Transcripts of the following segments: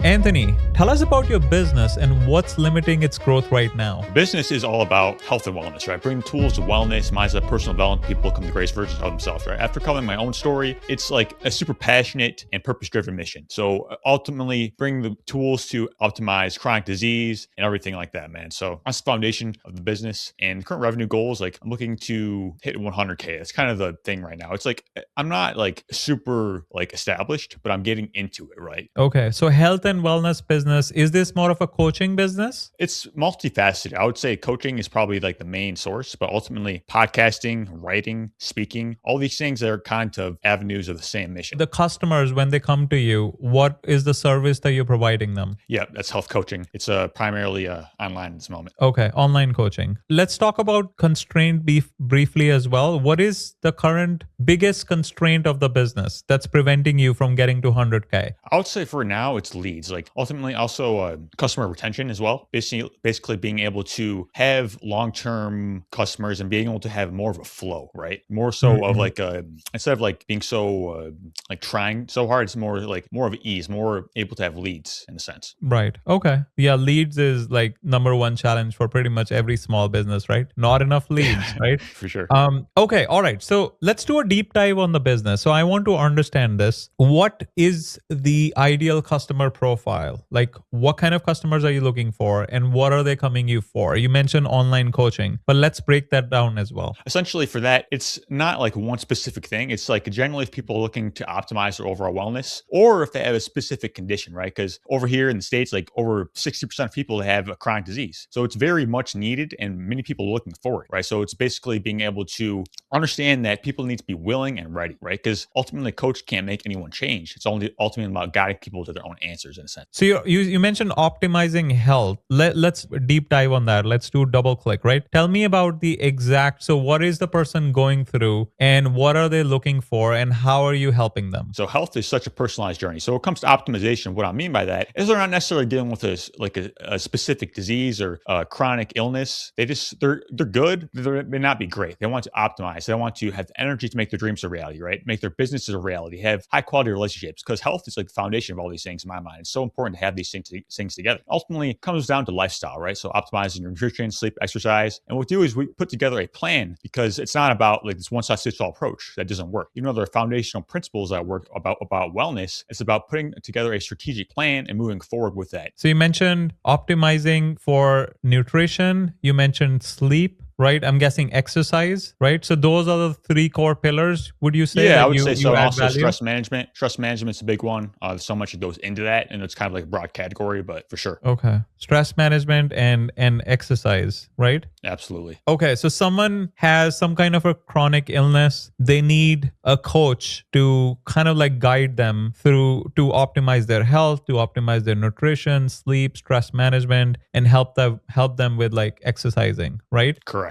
Anthony, tell us about your business and what's limiting its growth right now. Business is all about health and wellness, right? Bringing tools to wellness, mindset, personal development, people become the greatest versions of themselves, right? After telling my own story, it's like a super passionate and purpose-driven mission. So ultimately, bring the tools to optimize chronic disease and everything like that, man. So that's the foundation of the business. And current revenue goals, like I'm looking to hit 100K. That's kind of the thing right now. It's like I'm not like super like established, but I'm getting into it, right? Okay, so health and wellness business, is this more of a coaching business? It's multifaceted. I would say coaching is probably like the main source, but ultimately podcasting, writing, speaking, all these things are kind of avenues of the same mission. The customers, when they come to you, what is the service that you're providing them? Yeah, that's health coaching. It's primarily online at this moment. Okay, online coaching. Let's talk about constraint briefly as well. What is the current biggest constraint of the business that's preventing you from getting to 100K? I would say for now, it's leads. Like ultimately also customer retention as well. Basically being able to have long-term customers and being able to have more of a flow, right? More so of like instead of like being so like trying so hard, it's more of ease, more able to have leads in a sense. Right. Okay. Yeah, leads is like number one challenge for pretty much every small business, right? Not enough leads, right? For sure. Okay. All right. So let's do a deep dive on the business. So I want to understand this. What is the ideal customer profile? Like what kind of customers are you looking for and what are they coming you for? You mentioned online coaching, but let's break that down as well. Essentially for that, it's not like one specific thing. It's like generally if people are looking to optimize their overall wellness or if they have a specific condition, right? Because over here in the States, like over 60% of people have a chronic disease. So it's very much needed and many people are looking for it, right? So it's basically being able to understand that people need to be willing and ready, right? Because ultimately a coach can't make anyone change. It's only ultimately about guiding people to their own answers in a sense. So you mentioned optimizing health. Let's deep dive on that. Let's do double click, right? Tell me about the exact, so what is the person going through and what are they looking for and how are you helping them? So health is such a personalized journey. So when it comes to optimization, what I mean by that is they're not necessarily dealing with a specific disease or a chronic illness. They're good. They may not be great. They want to optimize. They want to have the energy to make their dreams a reality, right? Make their businesses a reality, have high quality relationships because health is like the foundation of all these things in my mind. It's so important to have these things together. Ultimately, it comes down to lifestyle, right? So optimizing your nutrition, sleep, exercise. And what we do is we put together a plan because it's not about like this one size fits all approach that doesn't work. Even though there are foundational principles that work about wellness, it's about putting together a strategic plan and moving forward with that. So you mentioned optimizing for nutrition. You mentioned sleep, right? I'm guessing exercise, right? So those are the three core pillars, would you say? Yeah, I would say so. Also stress management. Stress management's a big one. There's so much that goes into that and it's kind of like a broad category, but for sure. Okay. Stress management and exercise, right? Absolutely. Okay. So someone has some kind of a chronic illness. They need a coach to kind of like guide them through to optimize their health, to optimize their nutrition, sleep, stress management, and help them with like exercising, right? Correct.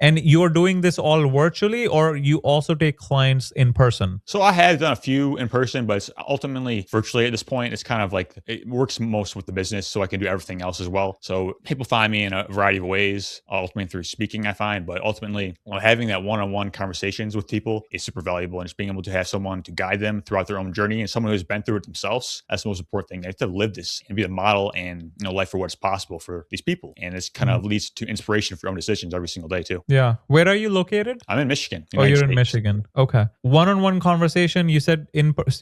And you're doing this all virtually or you also take clients in person? So I have done a few in person, but it's ultimately virtually at this point. It's kind of like it works most with the business, so I can do everything else as well. So people find me in a variety of ways, ultimately through speaking, I find, but ultimately having that one-on-one conversations with people is super valuable. And just being able to have someone to guide them throughout their own journey and someone who's been through it themselves, that's the most important thing. They have to live this and be the model and life for what's possible for these people. And it's kind of leads to inspiration for your own decisions every single day too. Yeah. Where are you located? I'm in Michigan. United States. In Michigan. Okay. One-on-one conversation. You said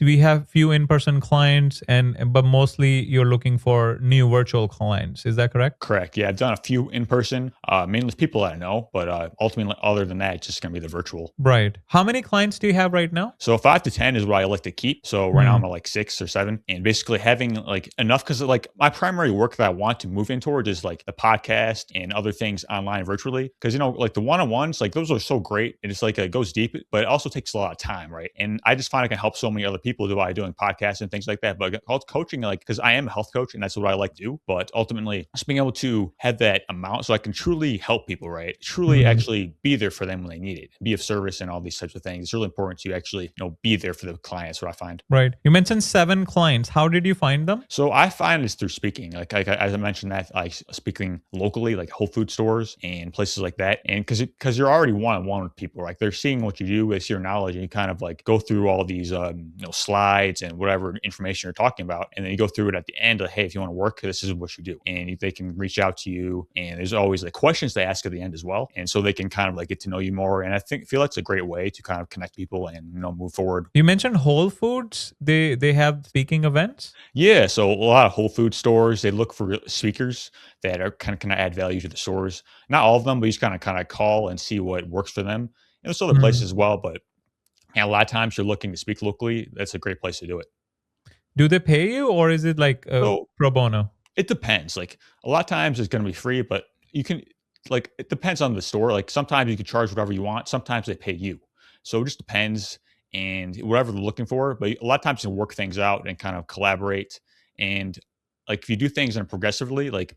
we have few in-person clients, but mostly you're looking for new virtual clients. Is that correct? Correct. Yeah, I've done a few in person, mainly with people that I know, but ultimately, other than that, it's just going to be the virtual. Right. How many clients do you have right now? So 5 to 10 is what I like to keep. So right now I'm at like 6 or 7, and basically having like enough because like my primary work that I want to move in towards is like the podcast and other things online virtually. Because like the one-on-one ones, like those are so great. And it's like it goes deep, but it also takes a lot of time, right? And I just find I can help so many other people by doing podcasts and things like that. But coaching, like, because I am a health coach and that's what I like to do. But ultimately, just being able to have that amount so I can truly help people, right? Truly actually be there for them when they need it, be of service and all these types of things. It's really important to actually, be there for the clients, what I find. Right. You mentioned 7 clients. How did you find them? So I find it's through speaking. Like as I mentioned that, like speaking locally, like Whole Food stores and places like that. And because you're already one-on-one with people, like they're seeing what you do with your knowledge, and you kind of like go through all these slides and whatever information you're talking about, and then you go through it at the end, like, hey, if you want to work, this is what you do, and they can reach out to you, and there's always like questions they ask at the end as well, and so they can kind of like get to know you more, and I feel like it's a great way to kind of connect people and move forward. You mentioned Whole Foods. They have speaking events. Yeah, so a lot of Whole Food stores, they look for speakers that are kind of add value to the stores. Not all of them, but you just kind of call and see what works for them. And there's other places Mm. as well, but yeah, a lot of times you're looking to speak locally. That's a great place to do it. Do they pay you, or is it like So pro bono? it depends. Like a lot of times it's going to be free, but you can like it depends on the store. Like sometimes you can charge whatever you want. Sometimes they pay you. So it just depends and whatever they're looking for. But a lot of times you can work things out and kind of collaborate. And like if you do things and progressively, like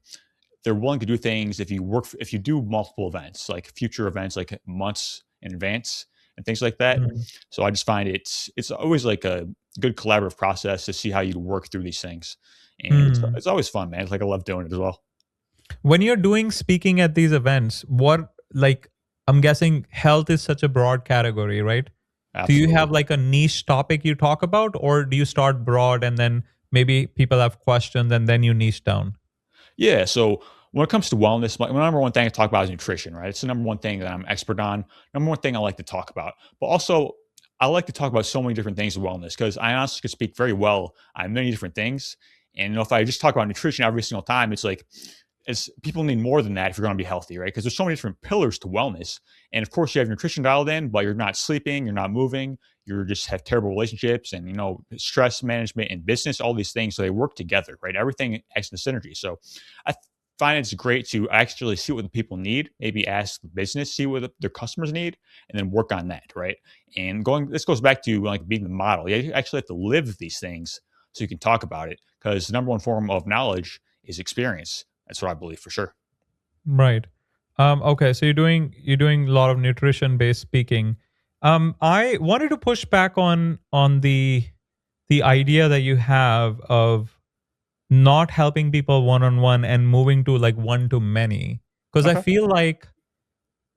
they're willing to do things if you do multiple events, like future events, like months in advance and things like that. Mm. So I just find it's always like a good collaborative process to see how you work through these things, and Mm. it's always fun, man. It's like I love doing it as well. When you're doing speaking at these events, what like I'm guessing health is such a broad category, right? Do you Absolutely. have like a niche topic you talk about, or do you start broad and then maybe people have questions and then you niche down? Yeah. So when it comes to wellness, my number one thing I talk about is nutrition, right? It's the number one thing that I'm expert on. Number one thing I like to talk about. But also, I like to talk about so many different things of wellness because I honestly could speak very well on many different things. And if I just talk about nutrition every single time, it's like people need more than that if you're going to be healthy, right? Because there's so many different pillars to wellness. And of course, you have nutrition dialed in, but you're not sleeping, you're not moving, you just have terrible relationships and stress management and business, all these things. So they work together, right? Everything acts in synergy. So I find it's great to actually see what the people need, maybe ask the business, see what their customers need, and then work on that, right? And this goes back to like being the model. You actually have to live these things so you can talk about it, because the number one form of knowledge is experience. That's what I believe for sure. Right. Okay. So you're doing a lot of nutrition based speaking. I wanted to push back on the idea that you have of not helping people one on one and moving to like one to many. Because I Okay. feel like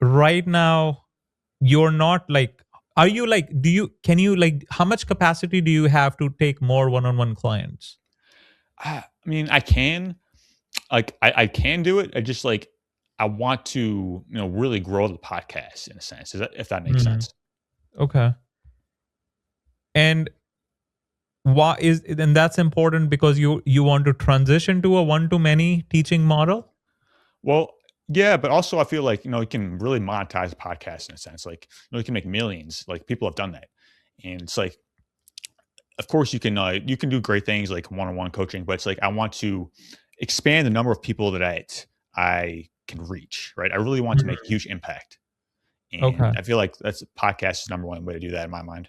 right now you're not like, are you like, can you like, how much capacity do you have to take more one on one clients? I mean, I can, I can do it. I just like, I want to, really grow the podcast in a sense. If that makes Mhm. sense. Okay. And why is and that's important because you want to transition to a one to many teaching model. Well, yeah, but also I feel like, you can really monetize a podcast in a sense. Like, you can make millions. Like people have done that. And it's like, of course you can do great things like one-on-one coaching, but it's like I want to expand the number of people that I can reach, right? I really want to make a Mhm. huge impact. And Okay. I feel like that's podcast is number one way to do that in my mind.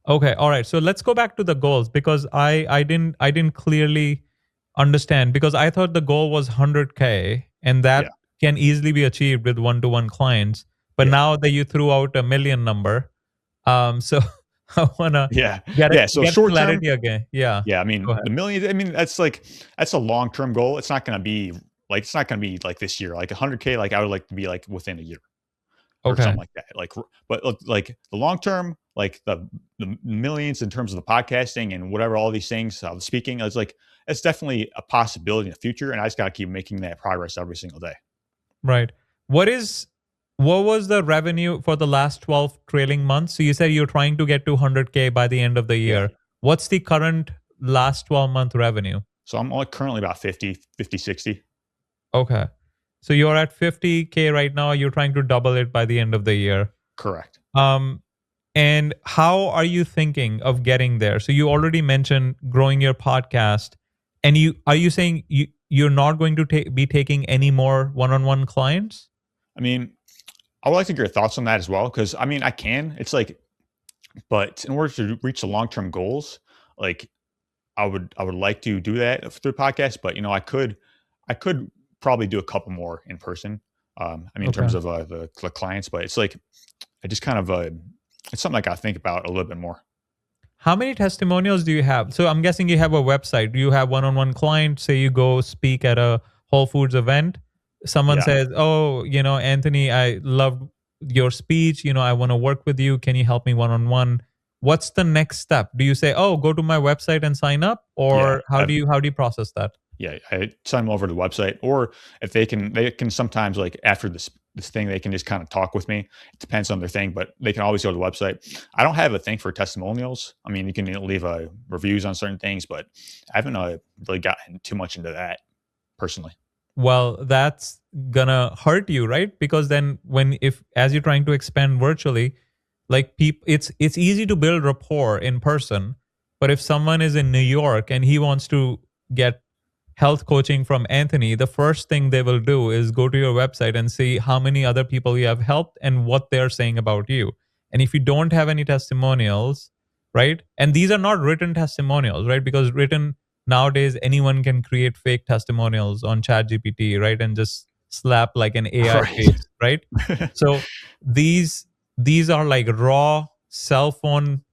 Okay, all right, so let's go back to the goals because I didn't clearly understand because I thought the goal was 100K and Yeah. that can easily be achieved with one to one clients, but Yeah. now that you threw out a million number, so I want to Yeah. get it Yeah. So get short term, clarity again. Yeah, yeah, I go mean, ahead. the millions, I mean, that's a long-term goal. It's not going to be like this year, like 100K. Like I would like to be like within a year or Okay. something like that. But like the long term, like the millions in terms of the podcasting and whatever, all these things, the speaking, it's definitely a possibility in the future. And I just got to keep making that progress every single day. Right. What is what was the revenue for the last 12 trailing months? So you said you're trying to get to 100K by the end of the Yeah. year. What's the current last 12-month revenue? So I'm like currently about 50, 60. Okay. So you're at 50K right now. You're trying to double it by the end of the year. Correct. Um, and how are you thinking of getting there? So you already mentioned growing your podcast. And you saying you're not going to be taking any more one-on-one clients? I mean, I would like to get your thoughts on that as well. Cause I mean, I can, it's like, but in order to reach the long-term goals, like I would like to do that through podcast, but I could probably do a couple more in person. I mean, in Okay. terms of the clients, but it's like I just kind of it's something I got to think about a little bit more. How many testimonials do you have? So I'm guessing you have a website. Do you have one-on-one clients? Say you go speak at a Whole Foods event. Someone Yeah. says, "Oh, Anthony, I loved your speech. I want to work with you. Can you help me one on one?" What's the next step? Do you say, "Oh, go to my website and sign up," Yeah. or how do you process that? Yeah, I send them over to the website, or if they can sometimes, like, after this thing, they can just kind of talk with me. It depends on their thing, but they can always go to the website. I don't have a thing for testimonials. I mean, you can leave reviews on certain things, but I haven't really gotten too much into that personally. Well, that's gonna hurt you, right? Because then when if as you're trying to expand virtually, like people, it's easy to build rapport in person, but if someone is in New York and he wants to get health coaching from Anthony, the first thing they will do is go to your website and see how many other people you have helped and what they're saying about you. And if you don't have any testimonials, right? And these are not written testimonials, right? Because written nowadays anyone can create fake testimonials on ChatGPT, right? And just slap like an AI Right. face, right? So these these are like raw cell phone.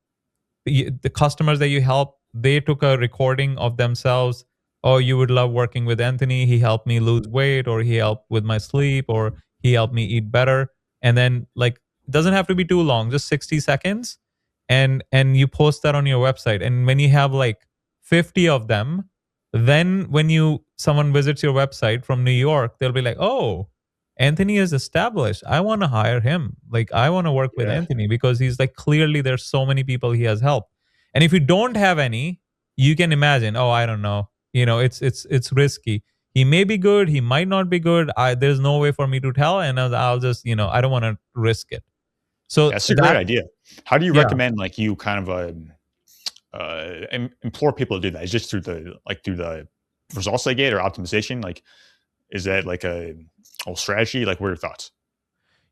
The customers that you help, they took a recording of themselves. Oh, you would love working with Anthony, he helped me lose weight, or he helped with my sleep, or he helped me eat better. And then, like, it doesn't have to be too long, just 60 seconds, and you post that on your website. And when you have like 50 of them, then when you someone visits your website from New York, they'll be like, oh, Anthony is established, I want to hire him, like I want to work with Yeah. Anthony because he's like, clearly there's so many people he has helped. And if you don't have any, you can imagine, oh, I don't know, it's risky. He may be good, he might not be good. There's no way for me to tell, and I'll just, I don't want to risk it. So That's a great that, idea. How do you yeah. recommend, like, you kind of implore people to do that? Is just through the results they get, or optimization? Like, is that like a whole strategy? Like, what are your thoughts?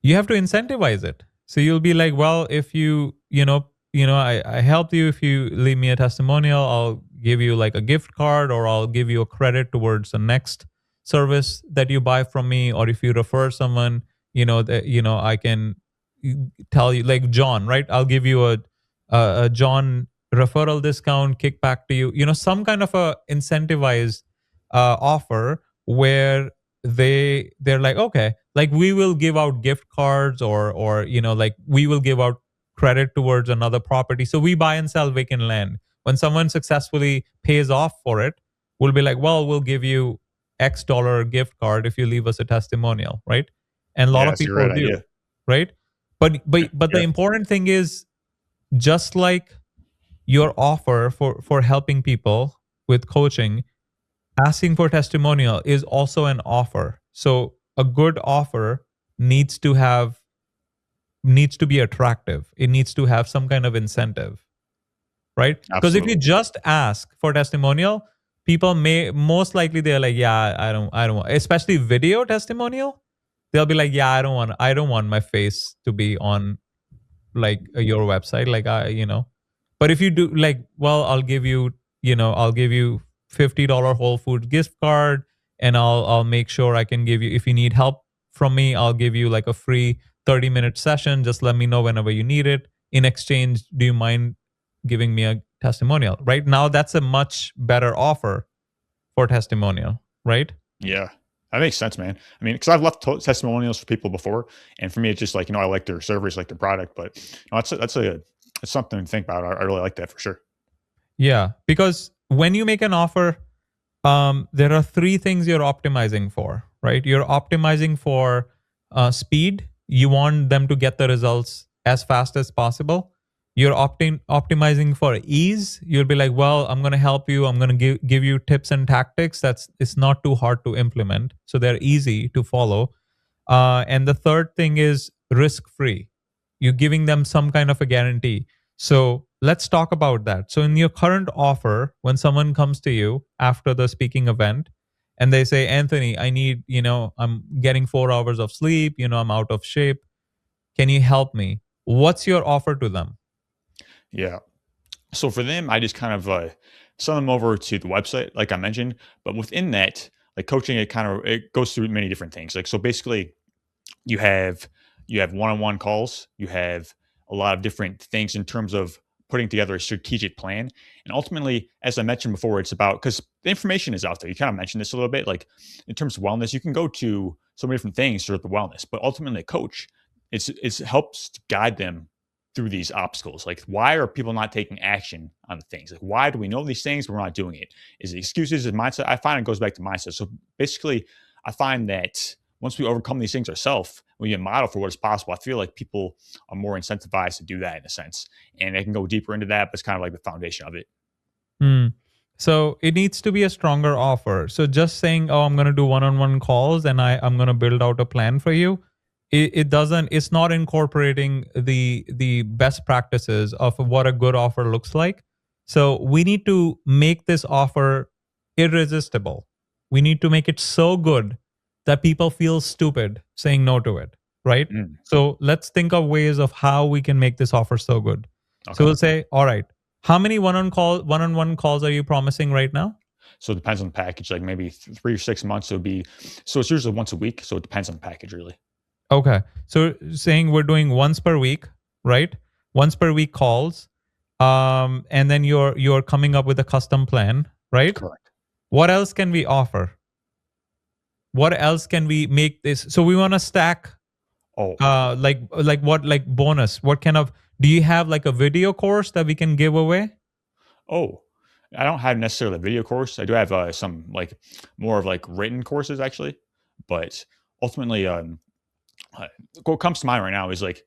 You have to incentivize it. So you'll be like, well, if I helped you. If you leave me a testimonial, I'll give you like a gift card, or I'll give you a credit towards the next service that you buy from me. Or if you refer someone, that I can tell you, like John, right? I'll give you a John referral discount kickback to you. Some kind of a incentivized offer where they're like, okay, like we will give out gift cards, or like we will give out credit towards another property. So we buy and sell vacant land. When someone successfully pays off for it, we'll be like, well, we'll give you X dollar gift card if you leave us a testimonial, right? And a lot Yeah, of that's a people great do, idea. right? But the Yeah. important thing is, just like your offer for helping people with coaching, asking for testimonial is also an offer. So a good offer needs to have needs to be attractive. It needs to have some kind of incentive, right? Because if you Absolutely. just ask for testimonial, people may most likely they're like, yeah, I don't want, especially video testimonial. They'll be like, yeah, I don't want my face to be on like your website, like but if you do, like, well, I'll give you $50 Whole Food gift card, and I'll make sure I can give you, if you need help from me, I'll give you like a free 30-minute session. Just let me know whenever you need it. In exchange, do you mind giving me a testimonial? Right now, that's a much better offer for testimonial, right? Yeah, that makes sense, man. I mean, because I've left testimonials for people before, and for me, it's just like, I like their service, like their product, but that's something to think about. I really like that for sure. Yeah, because when you make an offer, there are three things you're optimizing for, right? You're optimizing for speed. You want them to get the results as fast as possible. You're optimizing for ease. You'll be like, well, I'm going to help you. I'm going to give you tips and tactics. It's not too hard to implement. So they're easy to follow. And the third thing is risk free. You're giving them some kind of a guarantee. So let's talk about that. So, in your current offer, when someone comes to you after the speaking event and they say, Anthony, I'm getting 4 hours of sleep, I'm out of shape. Can you help me? What's your offer to them? Yeah. So for them, I just kind of send them over to the website, like I mentioned. But within that, like coaching, it goes through many different things. Like, so basically, you have one-on-one calls. You have a lot of different things in terms of putting together a strategic plan. And ultimately, as I mentioned before, it's about, because the information is out there. You kind of mentioned this a little bit, like in terms of wellness, you can go to so many different things throughout the wellness. But ultimately, a coach, it helps to guide them through these obstacles. Like, why are people not taking action on the things? Like, why do we know these things but we're not doing it? Is it excuses? Is it mindset? I find it goes back to mindset. So basically, I find that once we overcome these things ourselves, we get model for what is possible. I feel like people are more incentivized to do that in a sense, and they can go deeper into that. But it's kind of like the foundation of it. Hmm. So it needs to be a stronger offer. So just saying, "Oh, I'm going to do one-on-one calls and I'm going to build out a plan for you," it doesn't. It's not incorporating the best practices of what a good offer looks like. So we need to make this offer irresistible. We need to make it so good that people feel stupid saying no to it. Right. Mm, So let's think of ways of how we can make this offer so good. So okay. we'll say, all right, how many one-on-one calls are you promising right now? So it depends on the package. Like maybe 3 or 6 months, it would be. So it's usually once a week. So it depends on the package, really. Okay. So saying we're doing once per week, right? Once per week calls. And then you're coming up with a custom plan, right? Correct. What else can we offer? What else can we make this? So we want to stack Oh, like what, like bonus? What kind of, do you have like a video course that we can give away? oh, I don't have necessarily a video course. I do have some like more of like written courses actually, but ultimately, uh, what comes to mind right now is like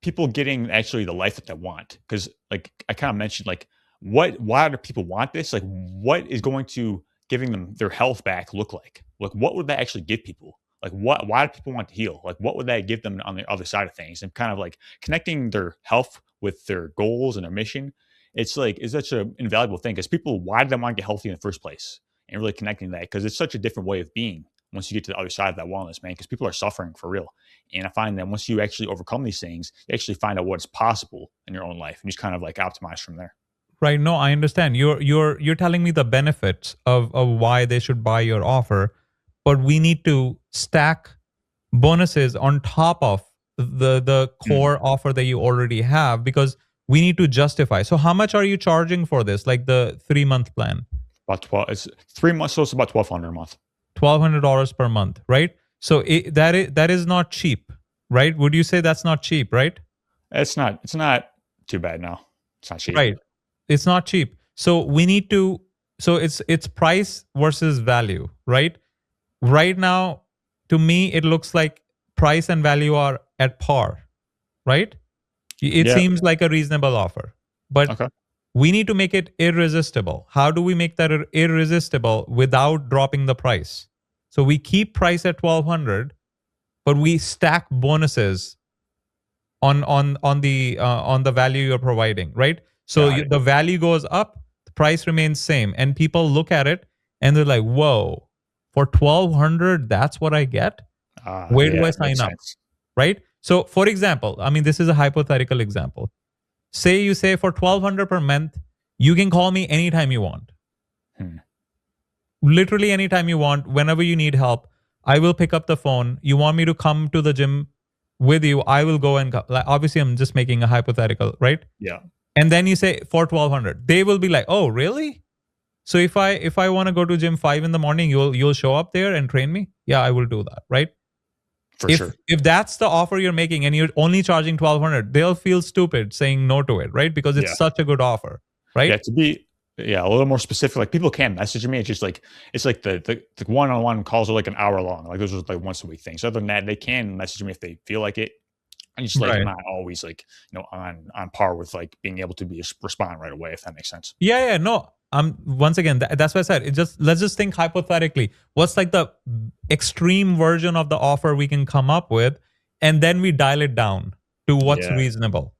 people getting actually the life that they want. Because like I kind of mentioned, like why do people want this? Like what is going to giving them their health back look like? Like what would that actually give people? Like why do people want to heal? Like what would that give them on the other side of things? And kind of like connecting their health with their goals and their mission. It's like it's such an invaluable thing because people, why do they want to get healthy in the first place? And really connecting that because it's such a different way of being once you get to the other side of that wellness, man, because people are suffering for real. And I find that once you actually overcome these things, you actually find out what's possible in your own life and just kind of like optimize from there. Right. No, I understand. You're telling me the benefits of why they should buy your offer, but we need to stack bonuses on top of the Mm. core offer that you already have because we need to justify. So how much are you charging for this? Like the 3-month plan? About 12, it's 3 months, so it's about 1,200 a month. $1,200 per month, right? So that is not cheap, right? Would you say that's not cheap, right? It's not too bad now. It's not cheap. Right. It's not cheap. So we need to, so it's price versus value, right? Right now, to me, it looks like price and value are at par, right? It Yeah. seems like a reasonable offer, but Okay. we need to make it irresistible. How do we make that irresistible without dropping the price? So we keep price at 1,200, but we stack bonuses on the value you're providing, right? So Got it. the value goes up, the price remains same, and people look at it and they're like, "Whoa, for 1,200, that's what I get? Where do Yeah, I makes sign up?" sense. Right? So, for example, I mean, this is a hypothetical example. Say you say for 1,200 per month, you can call me anytime you want, Hmm. literally anytime you want, whenever you need help. I will pick up the phone. You want me to come to the gym with you? I will go and like, obviously, I'm just making a hypothetical, right? Yeah, And then you say for 1,200, they will be like, "Oh, really? So if I want to go to gym 5 in the morning, you'll show up there and train me? Yeah, I will do that, right?" for If sure. if that's the offer you're making and you're only charging 1,200, they'll feel stupid saying no to it, right? Because it's Yeah. such a good offer, right? Yeah, to be a little more specific, like people can message me. It's just like it's like the one-on-one calls are like an hour long. Like those are like once a week things. Other than that, they can message me if they feel like it. And just like Right. not always like on par with like being able to be respond right away, if that makes sense. Yeah, yeah, no. Once again, that's what I said. It just let's just think hypothetically. What's like the extreme version of the offer we can come up with, and then we dial it down to what's Yeah, reasonable,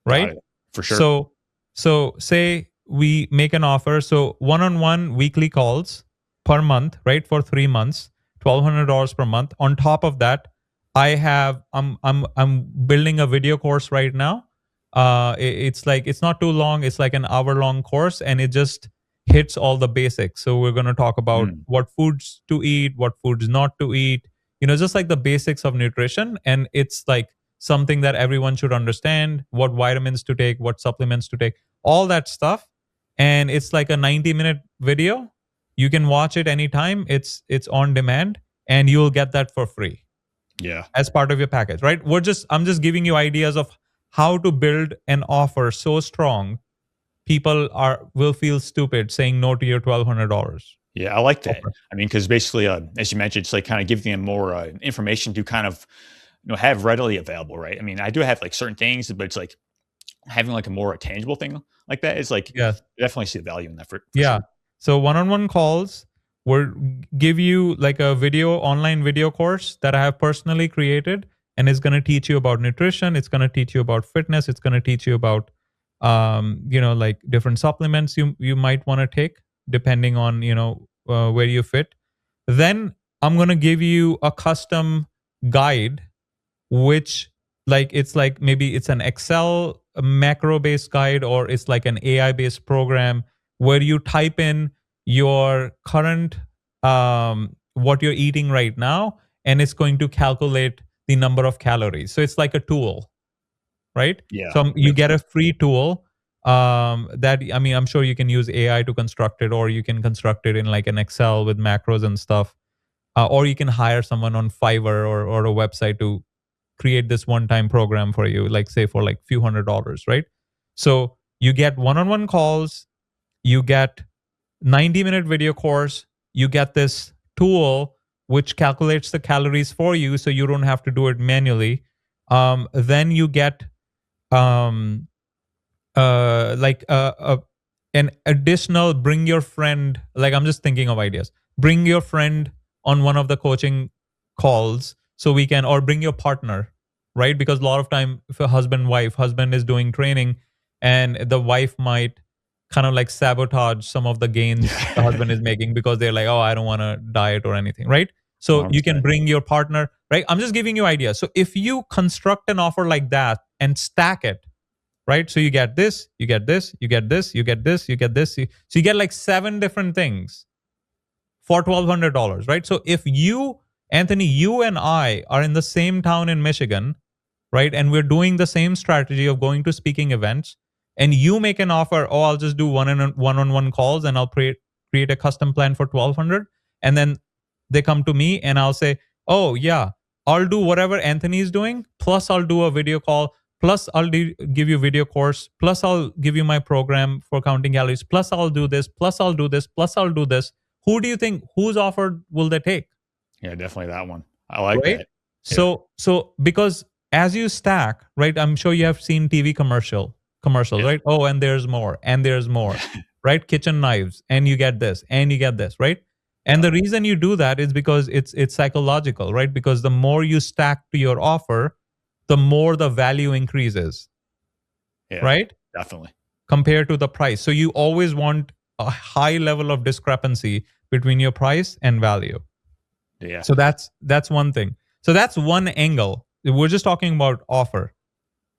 got right? it. For sure. So say we make an offer. So one-on-one weekly calls per month, right? For 3 months, $1,200 per month. On top of that, I'm building a video course right now. It's like it's not too long. It's like an hour-long course, and it just hits all the basics. So we're gonna talk about Mm, what foods to eat, what foods not to eat. Just like the basics of nutrition, and it's like something that everyone should understand: what vitamins to take, what supplements to take, all that stuff. And it's like a 90-minute video. You can watch it anytime. It's on demand, and you'll get that for free Yeah. as part of your package, right? I'm just giving you ideas of how to build an offer so strong people will feel stupid saying no to your $1,200 Yeah, I like that. offer. I mean, because basically, as you mentioned, it's like kind of giving them more information to kind of have readily available, right? I mean, I do have like certain things, but it's like having like a more tangible thing like that is like Yes. definitely see the value in that for Yeah. sure. So one-on-one calls will give you like a online video course that I have personally created, and it's going to teach you about nutrition. It's going to teach you about fitness. It's going to teach you about, like different supplements you might want to take depending on, where you fit. Then I'm going to give you a custom guide which it's like maybe it's an Excel macro based guide or it's like an AI based program where you type in your current what you're eating right now and it's going to calculate the number of calories. So it's like a tool, right? Yeah, So you makes get a sense. free tool that I mean I'm sure you can use AI to construct it or you can construct it in like an Excel with macros and stuff. Or you can hire someone on Fiverr or a website to create this one-time program for you, like say for like few $100s, right? So you get one-on-one calls, you get 90-minute video course, you get this tool which calculates the calories for you so you don't have to do it manually. Then you get um, like an additional bring your friend, like I'm just thinking of ideas, bring your friend on one of the coaching calls so we can, or bring your partner, right? Because a lot of time if a husband is doing training and the wife might kind of like sabotage some of the gains the Yeah. husband is making because they're like, oh, I don't want to diet or anything, right? So you can 100%. bring your partner, right? I'm just giving you ideas. So if you construct an offer like that and stack it, right? So you get this, you get this, you get this, you get this, you get this. So you get like 7 different things for $1,200, right? So if you, Anthony, you and I are in the same town in Michigan, right? And we're doing the same strategy of going to speaking events, and you make an offer, oh, I'll just do one-on-one calls and I'll create a custom plan for 1,200. And then they come to me and I'll say, oh, yeah, I'll do whatever Anthony is doing, plus I'll do a video call, plus I'll give you video course, plus I'll give you my program for counting calories, plus I'll do this, plus I'll do this, plus I'll do this. Who do you think, whose offer will they take? Yeah, definitely that one. I like Right? that. Yeah. So because as you stack, right? I'm sure you have seen TV commercials, Yeah. right? Oh, and there's more, and there's more, right? Kitchen knives, and you get this, and you get this, right? And Yeah. the reason you do that is because it's psychological, right? Because the more you stack to your offer, the more the value increases, Yeah. right? Definitely. Compared to the price. So you always want a high level of discrepancy between your price and value. Yeah. So that's one thing. So that's one angle. We're just talking about offer,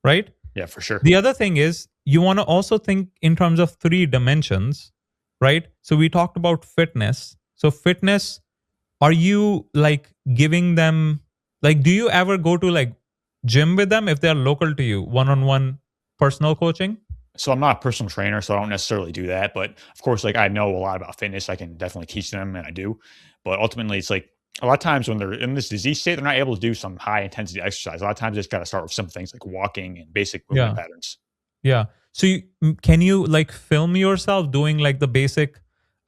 right? Yeah, for sure. The other thing is you want to also think in terms of 3 dimensions, right? So we talked about fitness. So fitness, are you like giving them, like do you ever go to like gym with them if they're local to you, one-on-one personal coaching? So I'm not a personal trainer, so I don't necessarily do that. But of course, like I know a lot about fitness. I can definitely teach them, and I do. But ultimately, it's like a lot of times when they're in this disease state, they're not able to do some high intensity exercise. A lot of times, they just got to start with simple things like walking and basic movement Yeah. patterns. Yeah. So can you like film yourself doing like the basic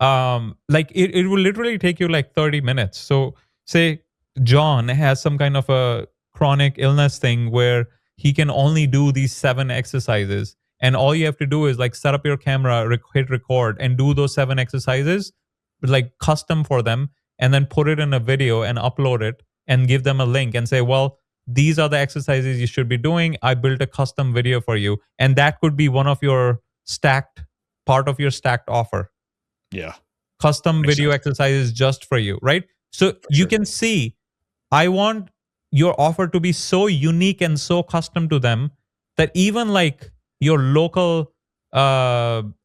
like it will literally take you like 30 minutes. So say John has some kind of a chronic illness thing where he can only do these 7 exercises and all you have to do is like set up your camera, hit record and do those 7 exercises like custom for them and then put it in a video and upload it and give them a link and say, well, these are the exercises you should be doing. I built a custom video for you. And that could be one of your part of your stacked offer. Yeah, Custom makes video sense exercises just for you, right? So for you sure. can see, I want your offer to be so unique and so custom to them that even like your local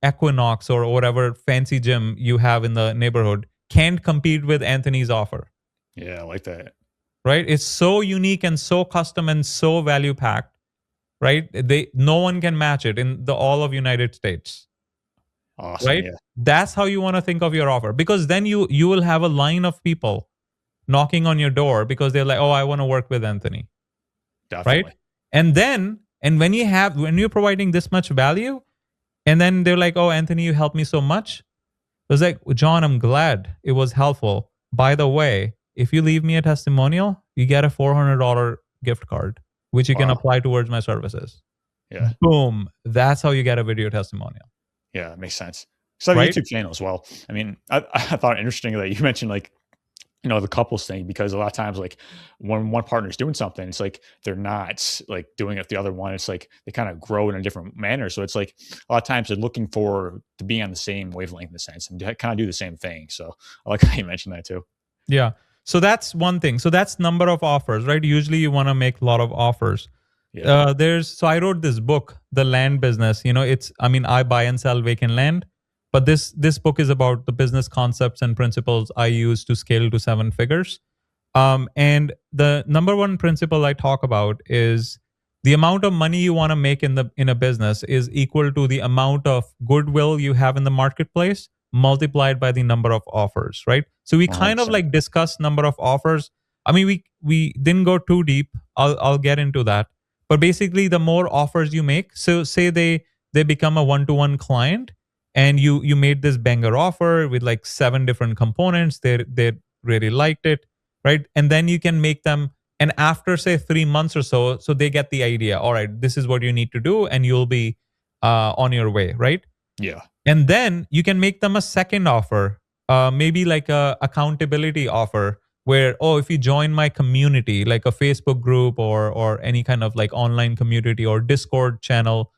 Equinox or whatever fancy gym you have in the neighborhood can't compete with Anthony's offer. Yeah, I like that. Right? It's so unique and so custom and so value packed, right? No one can match it in the all of United States, Awesome. right? Yeah, That's how you want to think of your offer because then you will have a line of people knocking on your door because they're like, oh, I want to work with Anthony, right? Definitely. And when you're providing this much value, and then they're like, oh, Anthony, you helped me so much. It was like, John, I'm glad it was helpful. By the way, if you leave me a testimonial, you get a $400 gift card, which you can Wow. apply towards my services. Yeah. Boom. That's how you get a video testimonial, Yeah. It makes sense. So I have a right? YouTube channel as well. I mean, I thought it interesting that you mentioned like, the couples thing, because a lot of times like when one partner's doing something, it's like they're not like doing it with the other one. It's like they kind of grow in a different manner. So it's like a lot of times they're looking for to be on the same wavelength in a sense and kind of do the same thing. So I like how you mentioned that too. Yeah. So that's one thing. So that's number of offers, right? Usually you want to make a lot of offers. Yeah. So I wrote this book, The Land Business. I buy and sell vacant land, but this book is about the business concepts and principles I use to scale to 7 figures. And the number one principle I talk about is the amount of money you want to make in a business is equal to the amount of goodwill you have in the marketplace multiplied by the number of offers, right? So we kind of 100%. like discuss number of offers. I mean, we didn't go too deep. I'll get into that. But basically, the more offers you make, so say they become a one-to-one client, and you made this banger offer with like 7 different components. They really liked it, right? And then you can make them, and after say 3 months or so they get the idea. All right, this is what you need to do, and you'll be on your way, right? Yeah. And then you can make them a second offer, maybe like a accountability offer, where, oh, if you join my community, like a Facebook group or any kind of like online community or Discord channel,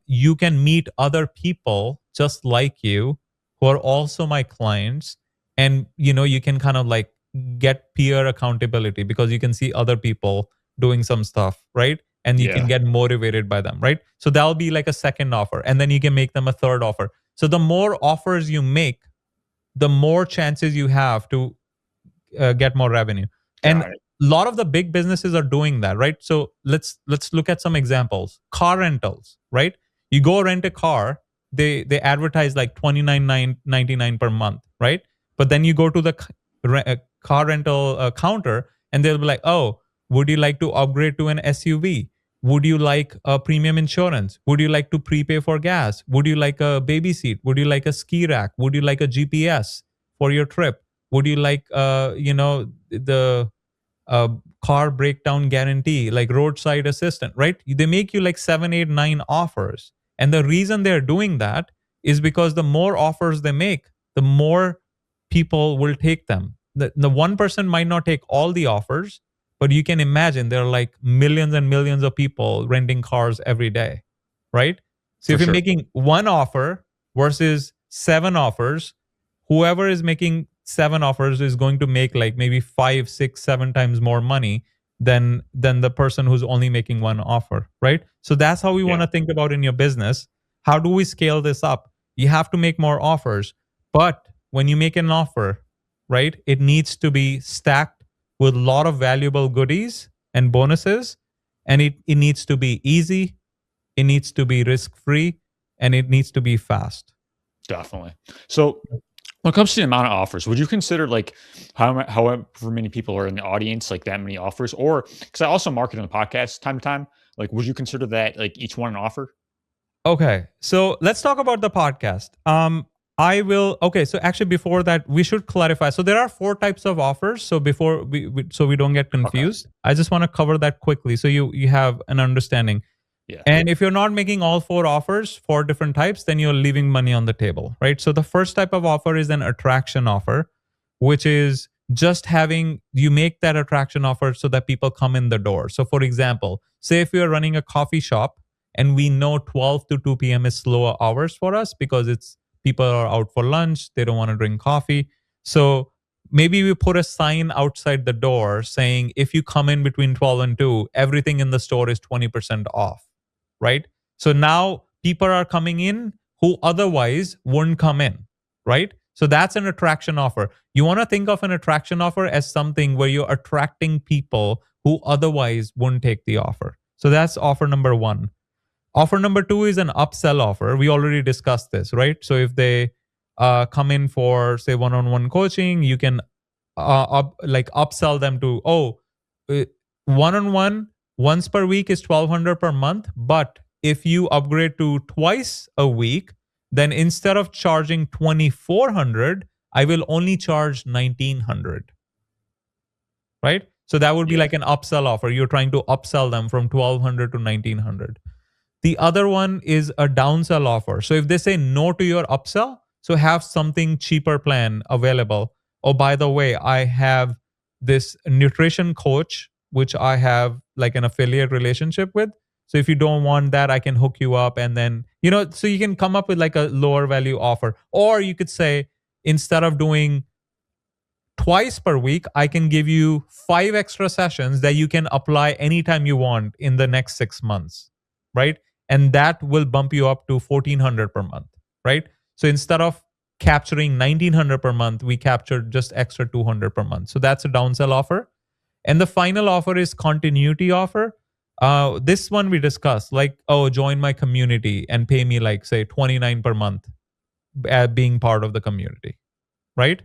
you can meet other people just like you who are also my clients, and you can kind of like get peer accountability because you can see other people doing some stuff, right? And you can Yeah. get motivated by them, right? So that'll be like a second offer, and then you can make them a third offer. So the more offers you make, the more chances you have to get more revenue. And Got it. a lot of the big businesses are doing that, right? So let's look at some examples. Car rentals, right? You go rent a car, they advertise like 29.99 per month, right? But then you go to the car rental counter, and they'll be like, oh, would you like to upgrade to an SUV? Would you like a premium insurance? Would you like to prepay for gas? Would you like a baby seat? Would you like a ski rack? Would you like a GPS for your trip? Would you like the uh, car breakdown guarantee, like roadside assistant, right? They make you like 7, 8, 9 offers. And the reason they're doing that is because the more offers they make, the more people will take them. The one person might not take all the offers, but you can imagine there are like millions and millions of people renting cars every day, right? So For if you're sure. making one offer versus 7 offers, whoever is making 7 offers is going to make like maybe 5, 6, 7 times more money than the person who's only making one offer, right? So that's how we want Yeah. to think about in your business. How do we scale this up? You have to make more offers, but when you make an offer, right, it needs to be stacked with a lot of valuable goodies and bonuses, and it needs to be easy, it needs to be risk free, and it needs to be fast. Definitely. So when it comes to the amount of offers, would you consider like however many people are in the audience, like that many offers? Or because I also market on the podcast time to time, like would you consider that like each one an offer? Okay, so let's talk about the podcast. I will. Okay, so actually, before that, we should clarify. So there are 4 types of offers. So before so we don't get Okay. confused, I just want to cover that quickly so you have an understanding. Yeah. And if you're not making all 4 offers, 4 different types, then you're leaving money on the table, right? So the first type of offer is an attraction offer, which is just having you make that attraction offer so that people come in the door. So for example, say if you're running a coffee shop and we know 12 to 2 p.m. is slower hours for us because it's people are out for lunch, they don't want to drink coffee. So maybe we put a sign outside the door saying if you come in between 12 and 2, everything in the store is 20% off, right? So now people are coming in who otherwise wouldn't come in, right? So that's an attraction offer. You want to think of an attraction offer as something where you're attracting people who otherwise wouldn't take the offer. So that's offer number 1. Offer number 2 is an upsell offer. We already discussed this, right? So if they come in for, say, one-on-one coaching, you can like upsell them to, one-on-one once per week is 1200 per month, but if you upgrade to twice a week, then instead of charging 2400, I will only charge 1900. Right? So that would be Yeah. like an upsell offer. You're trying to upsell them from 1200 to 1900. The other one is a downsell offer. So if they say no to your upsell, so have something cheaper plan available. Oh, by the way, I have this nutrition coach, which I have like an affiliate relationship with. So if you don't want that, I can hook you up. And then, so you can come up with like a lower value offer. Or you could say, instead of doing twice per week, I can give you 5 extra sessions that you can apply anytime you want in the next 6 months, right? And that will bump you up to 1400 per month, right? So instead of capturing 1900 per month, we captured just extra 200 per month. So that's a downsell offer. And the final offer is continuity offer. This one we discussed, like, oh, join my community and pay me like say 29 per month being part of the community, right?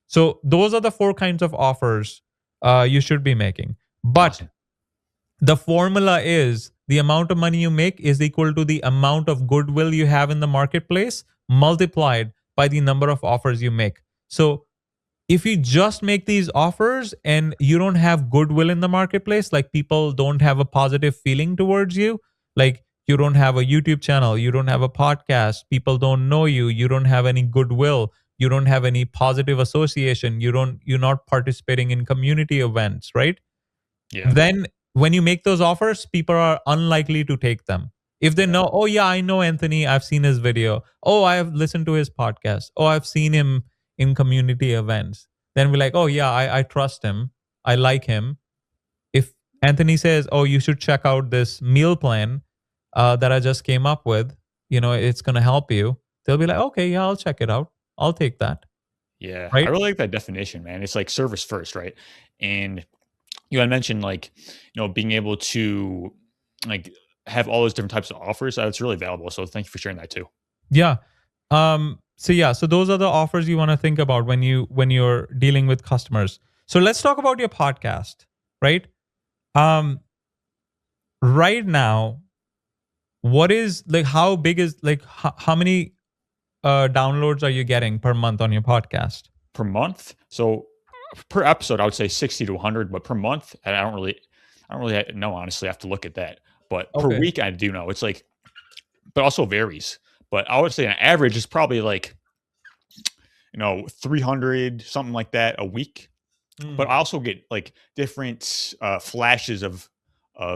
So those are the 4 kinds of offers you should be making. But Awesome. the formula is the amount of money you make is equal to the amount of goodwill you have in the marketplace multiplied by the number of offers you make. So if you just make these offers and you don't have goodwill in the marketplace, like people don't have a positive feeling towards you, like you don't have a YouTube channel, you don't have a podcast, people don't know you, you don't have any goodwill, you don't have any positive association, you're not participating in community events, right? Yeah. Then when you make those offers, people are unlikely to take them. If they know, oh yeah, I know Anthony, I've seen his video. Oh, I have listened to his podcast. Oh, I've seen him in community events. Then we're like, oh yeah, I trust him. I like him. If Anthony says, oh, you should check out this meal plan that I just came up with, it's going to help you. They'll be like, okay, yeah, I'll check it out. I'll take that. Yeah. I Right? really like that definition, man. It's like service first, right? And you had mentioned like, being able to like have all those different types of offers. That's really valuable. So thank you for sharing that too. Yeah. So those are the offers you want to think about when you're dealing with customers. So let's talk about your podcast, right? Um, right now, what is like how big is like how many downloads are you getting per month on your podcast? Per month. So per episode, I would say 60 to 100, but per month, I don't really know, honestly. I have to look at that. But per Okay. week, I do know. It's like, but also varies. But I would say an average is probably like, 300, something like that a week. But I Hmm. also get like different flashes of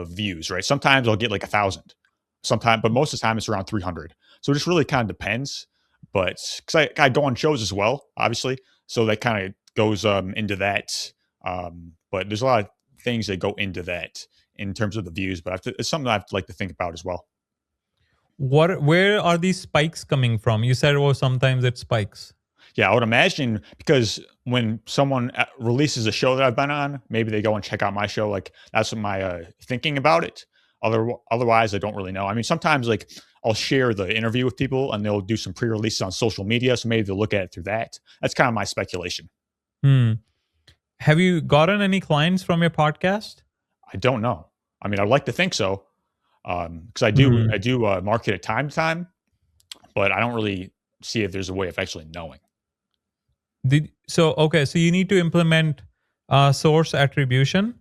views, right? Sometimes I'll get like 1,000, sometimes, but most of the time it's around 300. So it just really kind of depends. But because I go on shows as well, obviously, so that kind of goes into that. But there's a lot of things that go into that in terms of the views. But it's something I have to like to think about as well. Where are these spikes coming from? You said, oh, sometimes it spikes. Yeah, I would imagine because when someone releases a show that I've been on, maybe they go and check out my show. Like that's what my thinking about it. Otherwise, I don't really know. I mean, sometimes like I'll share the interview with people and they'll do some pre-releases on social media, so maybe they'll look at it through that. That's kind of my speculation. Hmm. Have you gotten any clients from your podcast? I don't know. I mean, I'd like to think so because Hmm. I do market it time to time, but I don't really see if there's a way of actually knowing. So you need to implement source attribution.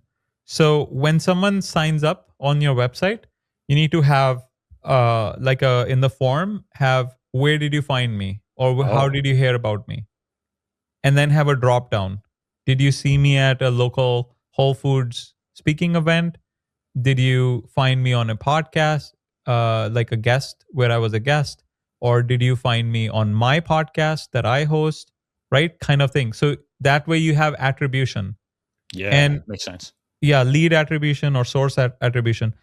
So when someone signs up on your website, you need to have like in the form have where did you find me or how Oh, did you hear about me, and then have a drop down. Did you see me at a local Whole Foods speaking event? Did you find me on a podcast, like a guest where I was a guest? Or did you find me on my podcast that I host? Right? Kind of thing. So that way you have attribution. yeah, And makes sense. yeah, lead attribution or source attribution.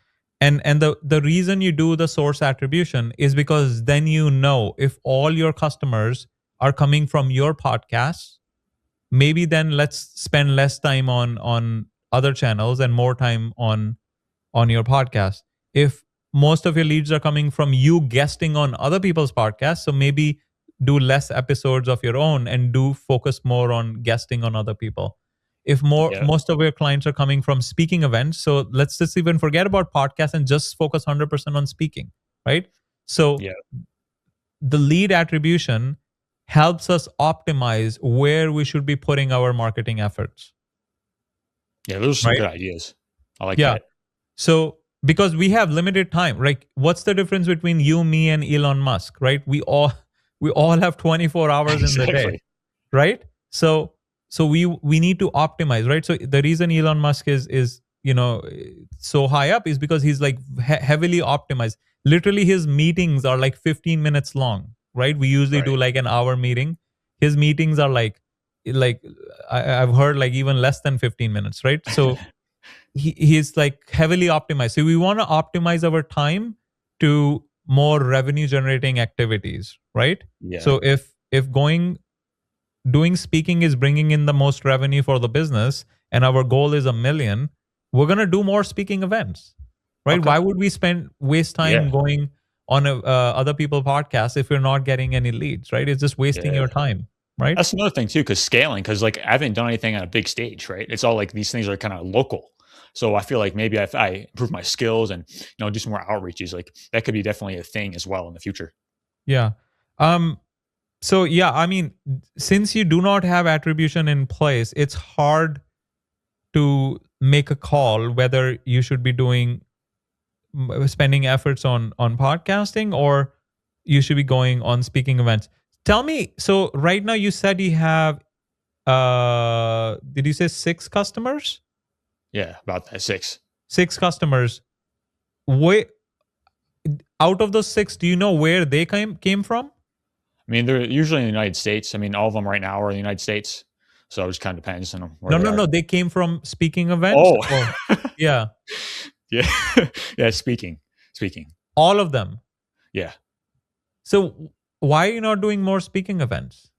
And the reason you do the source attribution is because then you know if all your customers are coming from your podcast, maybe then let's spend less time on other channels and more time on your podcast. If most of your leads are coming from you guesting on other people's podcasts, so maybe do less episodes of your own and do focus more on guesting on other people. if Yeah. most of your clients are coming from speaking events, so let's just even forget about podcasts and just focus 100% on speaking, right? So Yeah. the lead attribution helps us optimize where we should be putting our marketing efforts, Yeah. Those are some right? good ideas. I like Yeah. that. So because we have limited time, right? What's the difference between you, me, and Elon Musk, right? We all have 24 hours in the day, Exactly. right? So we need to optimize, right? So the reason Elon Musk is so high up is because he's like heavily optimized. Literally, his meetings are like 15 minutes long, right? We usually do Right. like an hour meeting. His meetings are like I've heard like even less than 15 minutes, right? So he's like heavily optimized. So we want to optimize our time to more revenue generating activities, right? Yeah. So if doing speaking is bringing in the most revenue for the business and our goal is 1 million, we're going to do more speaking events, right? Okay. Why would we waste time Yeah. going on other people podcasts if you're not getting any leads, right? It's just wasting Yeah. your time, right? That's another thing too, because scaling, because like I haven't done anything on a big stage, right? It's all like these things are kind of local. So I feel like maybe if I improve my skills and do some more outreaches, like that could be definitely a thing as well in the future. Yeah. So yeah, I mean, since you do not have attribution in place, it's hard to make a call whether you should be doing spending efforts on podcasting or you should be going on speaking events. Tell me, so right now you said you have did you say 6 customers? Yeah, about that 6. 6 customers. Where out of those 6, do you know where they came from? I mean, they're usually in the United States. I mean, all of them right now are in the United States. So it just kind of depends on where No, they no, are. no. They came from speaking events. Oh, Oh, yeah, yeah. Yeah. Speaking. all of them. Yeah. So why are you not doing more speaking events?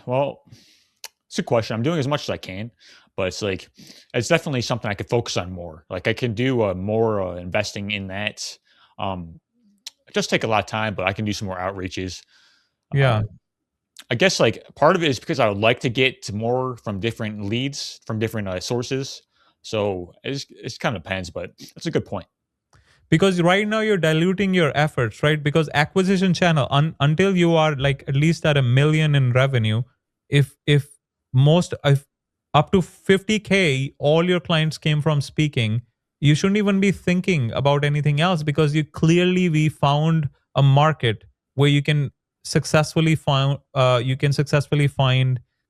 Well, it's a question. I'm doing as much as I can, but it's like, it's definitely something I could focus on more. Like I can do more investing in that. It does take a lot of time, but I can do some more outreaches. Uh, Yeah, I guess like part of it is because I would like to get more from different leads from different sources. So it's kind of depends, but that's a good point. because right now you're diluting your efforts, right? Because acquisition channel until you are like at least at 1 million in revenue, if most if up to 50K all your clients came from speaking, you shouldn't even be thinking about anything else because we found a market where you can successfully find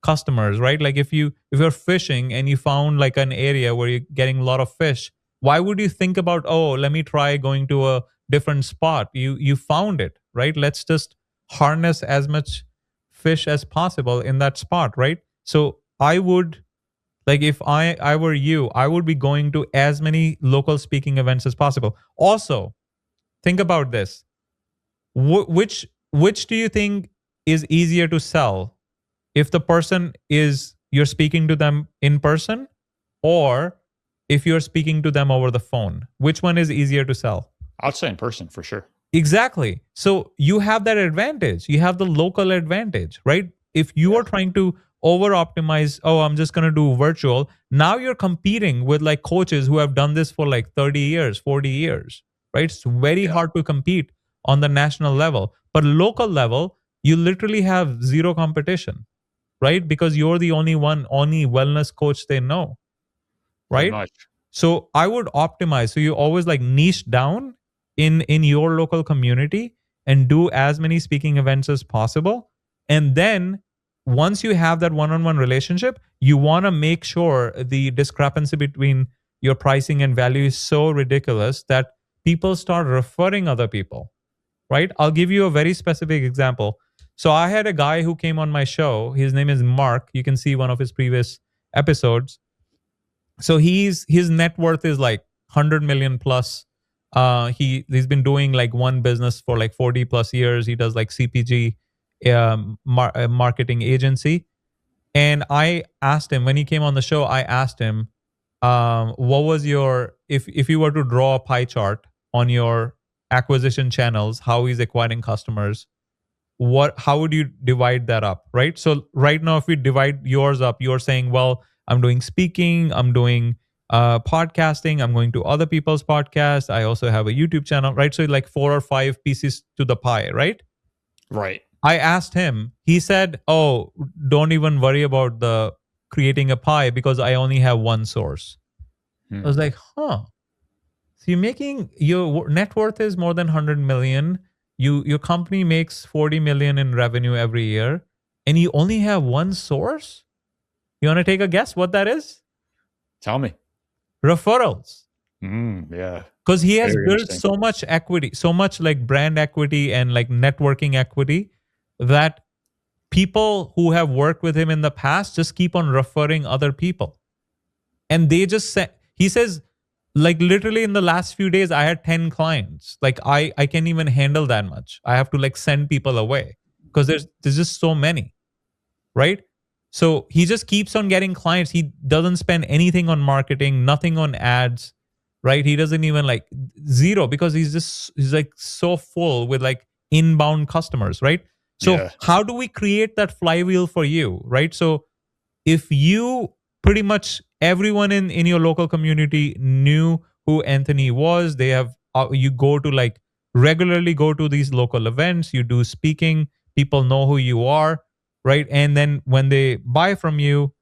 customers, right? Like if you're fishing and you found like an area where you're getting a lot of fish, why would you think about, oh, let me try going to a different spot? You found it, right? Let's just harness as much fish as possible in that spot, right? So I would, like, if I were you, I would be going to as many local speaking events as possible. Also, think about this. Which do you think is easier to sell, if the person is you're speaking to them in person, or if you're speaking to them over the phone? Which one is easier to sell? I'd say in person for sure. Exactly. So you have that advantage. You have the local advantage, right? If you Yeah. are trying to over optimize, oh, I'm just going to do virtual, now you're competing with like coaches who have done this for like 30 years, 40 years, right? It's very Yeah. hard to compete on the national level. But local level, you literally have zero competition, right? Because you're the only wellness coach they know, Pretty right? much. So I would optimize. So you always like niche down in your local community and do as many speaking events as possible. And then once you have that one-on-one relationship, you want to make sure the discrepancy between your pricing and value is so ridiculous that people start referring other people, right? I'll give you a very specific example. So I had a guy who came on my show. His name is Mark. You can see one of his previous episodes. So his net worth is like 100 million plus. He's been doing like one business for like 40 plus years. He does like CPG marketing agency. And I asked him when he came on the show, I asked him, what was your, if you were to draw a pie chart on your acquisition channels, how he's acquiring customers, how would you divide that up, right? So right now, if we divide yours up, you're saying, well, I'm doing speaking, I'm doing podcasting, I'm going to other people's podcasts, I also have a YouTube channel, right? So like 4 or 5 pieces to the pie, right? Right. I asked him, he said, oh, don't even worry about the creating a pie because I only have one source. I was like, huh. So you're making, your net worth is more than 100 million. Your company makes 40 million in revenue every year, and you only have one source? You want to take a guess what that is? Tell me. Referrals. Yeah. Because he has Very built interesting. so much equity, so much like brand equity and like networking equity, that people who have worked with him in the past just keep on referring other people. And they just say, he says, like literally in the last few days, I had 10 clients. Like I can't even handle that much. I have to like send people away because there's just so many, right? So he just keeps on getting clients. He doesn't spend anything on marketing, nothing on ads, right? He doesn't even like zero, because he's like so full with like inbound customers, right? So Yeah. how do we create that flywheel for you, right? So if you pretty much everyone in your local community knew who Anthony was, they have you go to like regularly go to these local events, you do speaking, people know who you are, right? And then when they buy from you,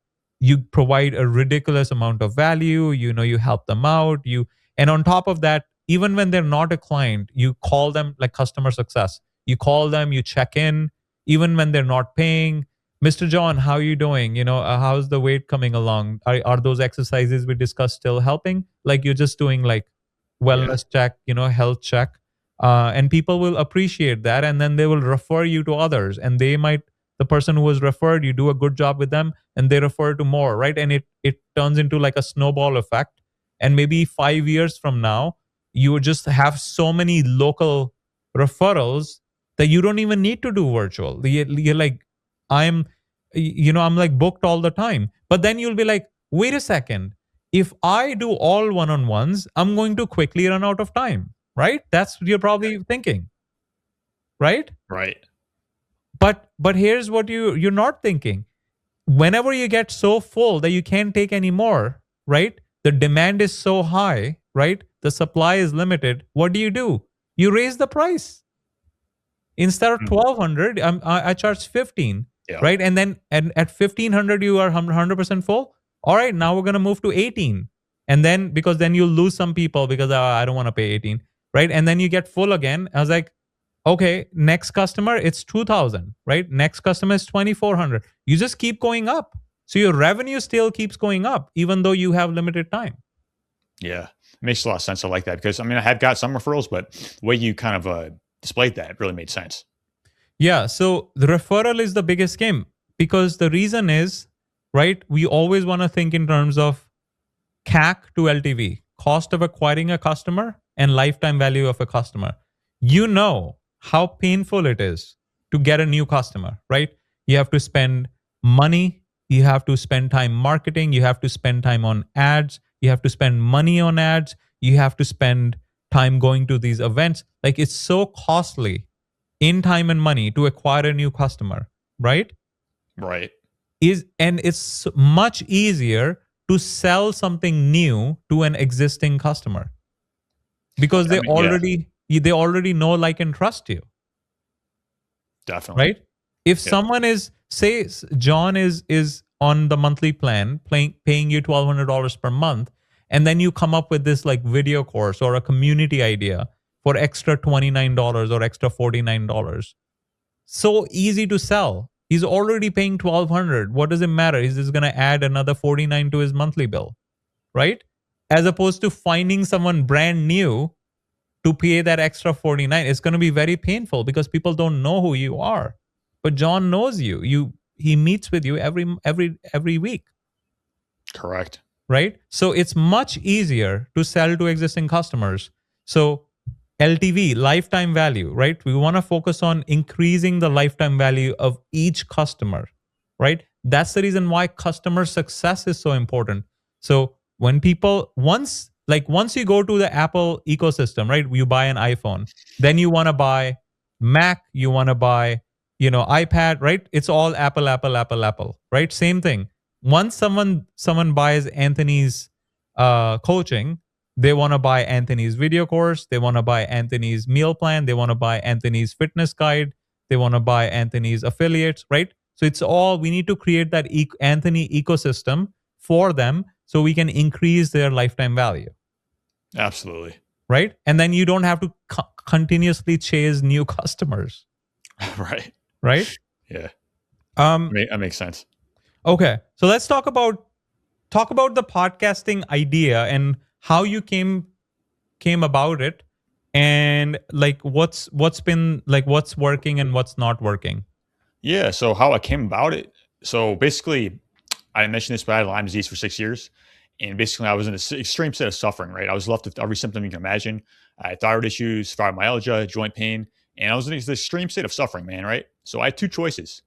you provide a ridiculous amount of value, you know, you help them out, you, and on top of that, even when they're not a client, you call them like customer success. You call them, you check in, even when they're not paying. Mr. John, how are you doing? You know, how's the weight coming along? Are those exercises we discussed still helping? Like you're just doing like wellness check, you know, health check. And people will appreciate that. And then they will refer you to others. And they might, the person who was referred, you do a good job with them and they refer to more, right? And it turns into like a snowball effect. And maybe 5 years from now, you just have so many local referrals that you don't even need to do virtual. You're like, I'm, you know, I'm like booked all the time. But then you'll be like, wait a second. If I do all one-on-ones, I'm going to quickly run out of time, right? That's what you're probably thinking, right? Right. But here's what you're not thinking. Whenever you get so full that you can't take any more, right? The demand is so high, right? The supply is limited. What do? You raise the price. Instead of 1200, I charge 15, Yeah. right? And then at 1500 you are 100% full. All right, now we're going to move to 18. And then because then you'll lose some people because I don't want to pay 18, right? And then you get full again. I was like, okay, next customer it's 2000, right? Next customer is 2400. You just keep going up. So your revenue still keeps going up even though you have limited time. Yeah. It makes a lot of sense. I like that because I mean I have got some referrals, but the way you kind of displayed that really made sense. Yeah, so the referral is the biggest game because the reason is, right, we always want to think in terms of CAC to LTV, cost of acquiring a customer and lifetime value of a customer. You know how painful it is to get a new customer, right? You have to spend money, you have to spend time marketing, you have to spend time on ads, you have to spend money on ads, you have to spend time going to these events. Like it's so costly in time and money to acquire a new customer, right? Right. And it's much easier to sell something new to an existing customer because I mean, yeah, they already know, like, and trust you, definitely. right? If Yeah. someone is, say John is on the monthly plan paying you $1,200 per month, and then you come up with this like video course or a community idea for extra $29 or extra $49, so easy to sell. He's already paying $1,200. What does it matter? He's just going to add another $49 to his monthly bill, right? As opposed to finding someone brand new to pay that extra $49. It's going to be very painful because people don't know who you are. But John knows you. He meets with you every week, Correct. right? So it's much easier to sell to existing customers. So LTV, lifetime value, right? We want to focus on increasing the lifetime value of each customer, right? That's the reason why customer success is so important. So when people, once you go to the Apple ecosystem, right? You buy an iPhone, then you want to buy Mac, you want to buy iPad, right? It's all Apple, Apple, Apple, Apple, right? Same thing. Once someone buys Anthony's coaching, they want to buy Anthony's video course, they want to buy Anthony's meal plan, they want to buy Anthony's fitness guide, they want to buy Anthony's affiliates, right? So it's all, we need to create that Anthony ecosystem for them so we can increase their lifetime value, Absolutely. right? And then you don't have to continuously chase new customers, Right. right? Yeah. Um, That makes sense. okay, so let's talk about the podcasting idea and how you came about it, and like what's been like what's working and what's not working. Yeah. So how I came about it. So basically, I mentioned this, but I had Lyme disease for 6 years. And basically, I was in an extreme state of suffering, right? I was left with every symptom you can imagine. I had thyroid issues, fibromyalgia, joint pain, and I was in this extreme state of suffering, man, right? So I had two choices.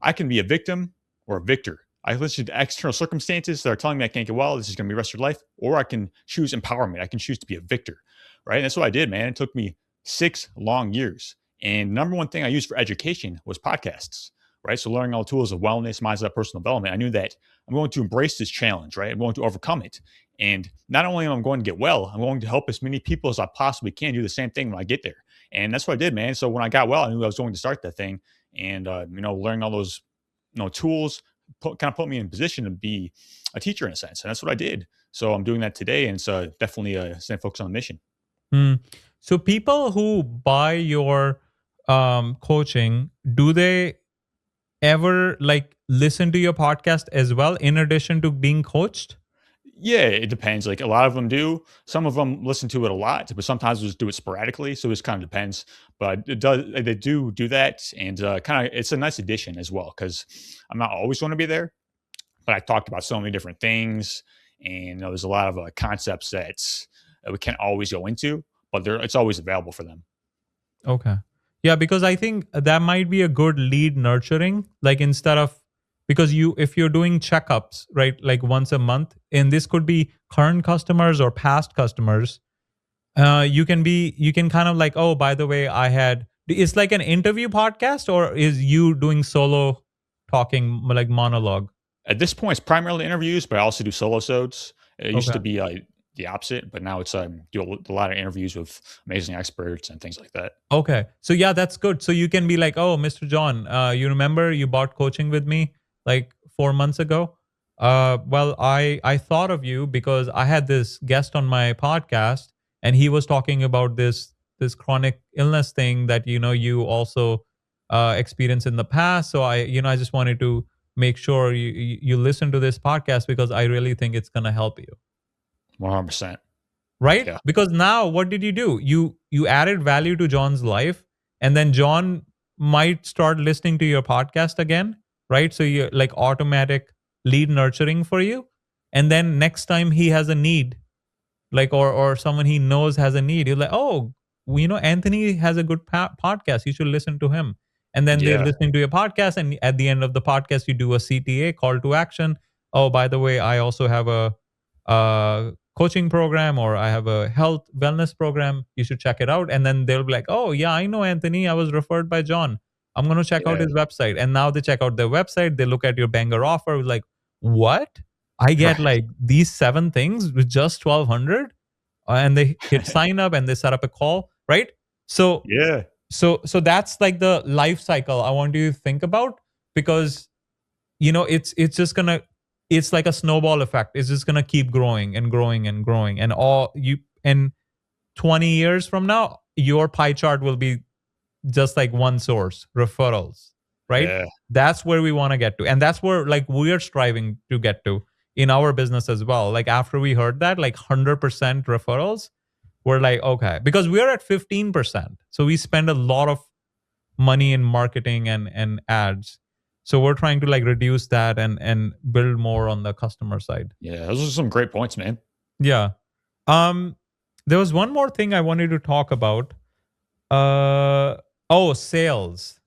I can be a victim or a victor. I listened to external circumstances that are telling me I can't get well. This is going to be the rest of your life. Or I can choose empowerment. I can choose to be a victor, right? And that's what I did, man. It took me 6 long years. And number one thing I used for education was podcasts, right? So learning all the tools of wellness, mindset, personal development. I knew that I'm going to embrace this challenge, right? I'm going to overcome it. And not only am I going to get well, I'm going to help as many people as I possibly can do the same thing when I get there. And that's what I did, man. So when I got well, I knew I was going to start that thing. And, learning all those, tools kind of put me in position to be a teacher in a sense. And that's what I did. So I'm doing that today. And it's definitely staying focused on the mission. So people who buy your coaching, do they ever like listen to your podcast as well in addition to being coached? Yeah, it depends. Like a lot of them do. Some of them listen to it a lot, but sometimes just do it sporadically. So it kind of depends. But it does. They do that, and kind of it's a nice addition as well because I'm not always going to be there. But I talked about so many different things, and there's a lot of concepts that we can't always go into, but it's always available for them. Okay. Yeah, because I think that might be a good lead nurturing. Like instead of, because if you're doing checkups, right, like once a month, and this could be current customers or past customers, you can kind of like, oh, by the way, it's like an interview podcast, or is you doing solo talking like monologue? At this point, it's primarily interviews, but I also do solo sodes. It used to Okay. be the opposite, but now it's do a lot of interviews with amazing experts and things like that. Okay. So yeah, that's good. So you can be like, oh, Mr. John, you remember you bought coaching with me like 4 months ago? Well, I thought of you because I had this guest on my podcast, and he was talking about this chronic illness thing that you also experienced in the past. So I just wanted to make sure you listen to this podcast because I really think it's gonna help you. 100%. Right? Yeah. Because now what did you do? You added value to John's life, and then John might start listening to your podcast again, right? So you like automatic lead nurturing for you. And then next time he has a need, like or someone he knows has a need, you're like, oh, well, Anthony has a good podcast, you should listen to him. And then they're Yeah. listening to your podcast, and at the end of the podcast you do a CTA, call to action. Oh, by the way, I also have a coaching program, or I have a health wellness program, you should check it out. And then they'll be like, oh yeah, I know Anthony, I was referred by John, I'm going to check out Yeah. his website. And now they check out their website, they look at your banger offer, like, what, I get Right. like these 7 things with just 1200, and they hit sign up and they set up a call, right? So Yeah. so that's like the life cycle I want you to think about, because it's just gonna, it's like a snowball effect, it's just gonna keep growing and growing and growing, and all you and 20 years from now your pie chart will be just like one source, referrals, right? Yeah. That's where we want to get to, and that's where like we're striving to get to in our business as well. Like after we heard that, like 100% referrals, we're like, okay, because we're at 15%, so we spend a lot of money in marketing and ads, so we're trying to like reduce that and build more on the customer side. Yeah. Those are some great points, man. Yeah. um there was one more thing I wanted to talk about. Oh, sales.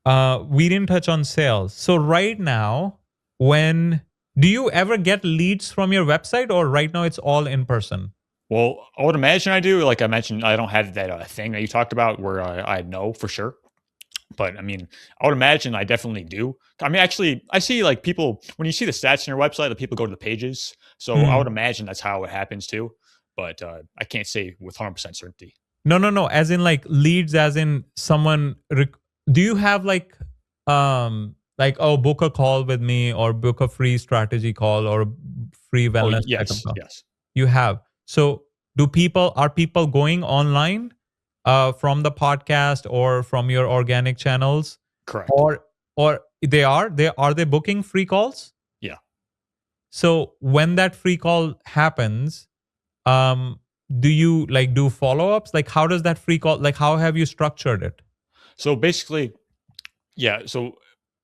We didn't touch on sales. So right now, when do you ever get leads from your website, or right now it's all in person? Well, I would imagine I do. Like I mentioned, I don't have that thing that you talked about where I know for sure. But I mean, I would imagine I definitely do. I mean, actually, I see like people when you see the stats on your website, the people go to the pages. So I would Mm. imagine that's how it happens too. But I can't say with 100% certainty. No, no, no. As in like leads, as in someone. Do you have like, oh, book a call with me, or book a free strategy call, or free Oh wellness checkup yes, call? yes, You have. So are people going online from the podcast or from your organic channels, correct. or are they booking free calls? Yeah. So when that free call happens, um do you like do follow-ups? Like how does that free call, like how have you structured it? So basically, yeah. So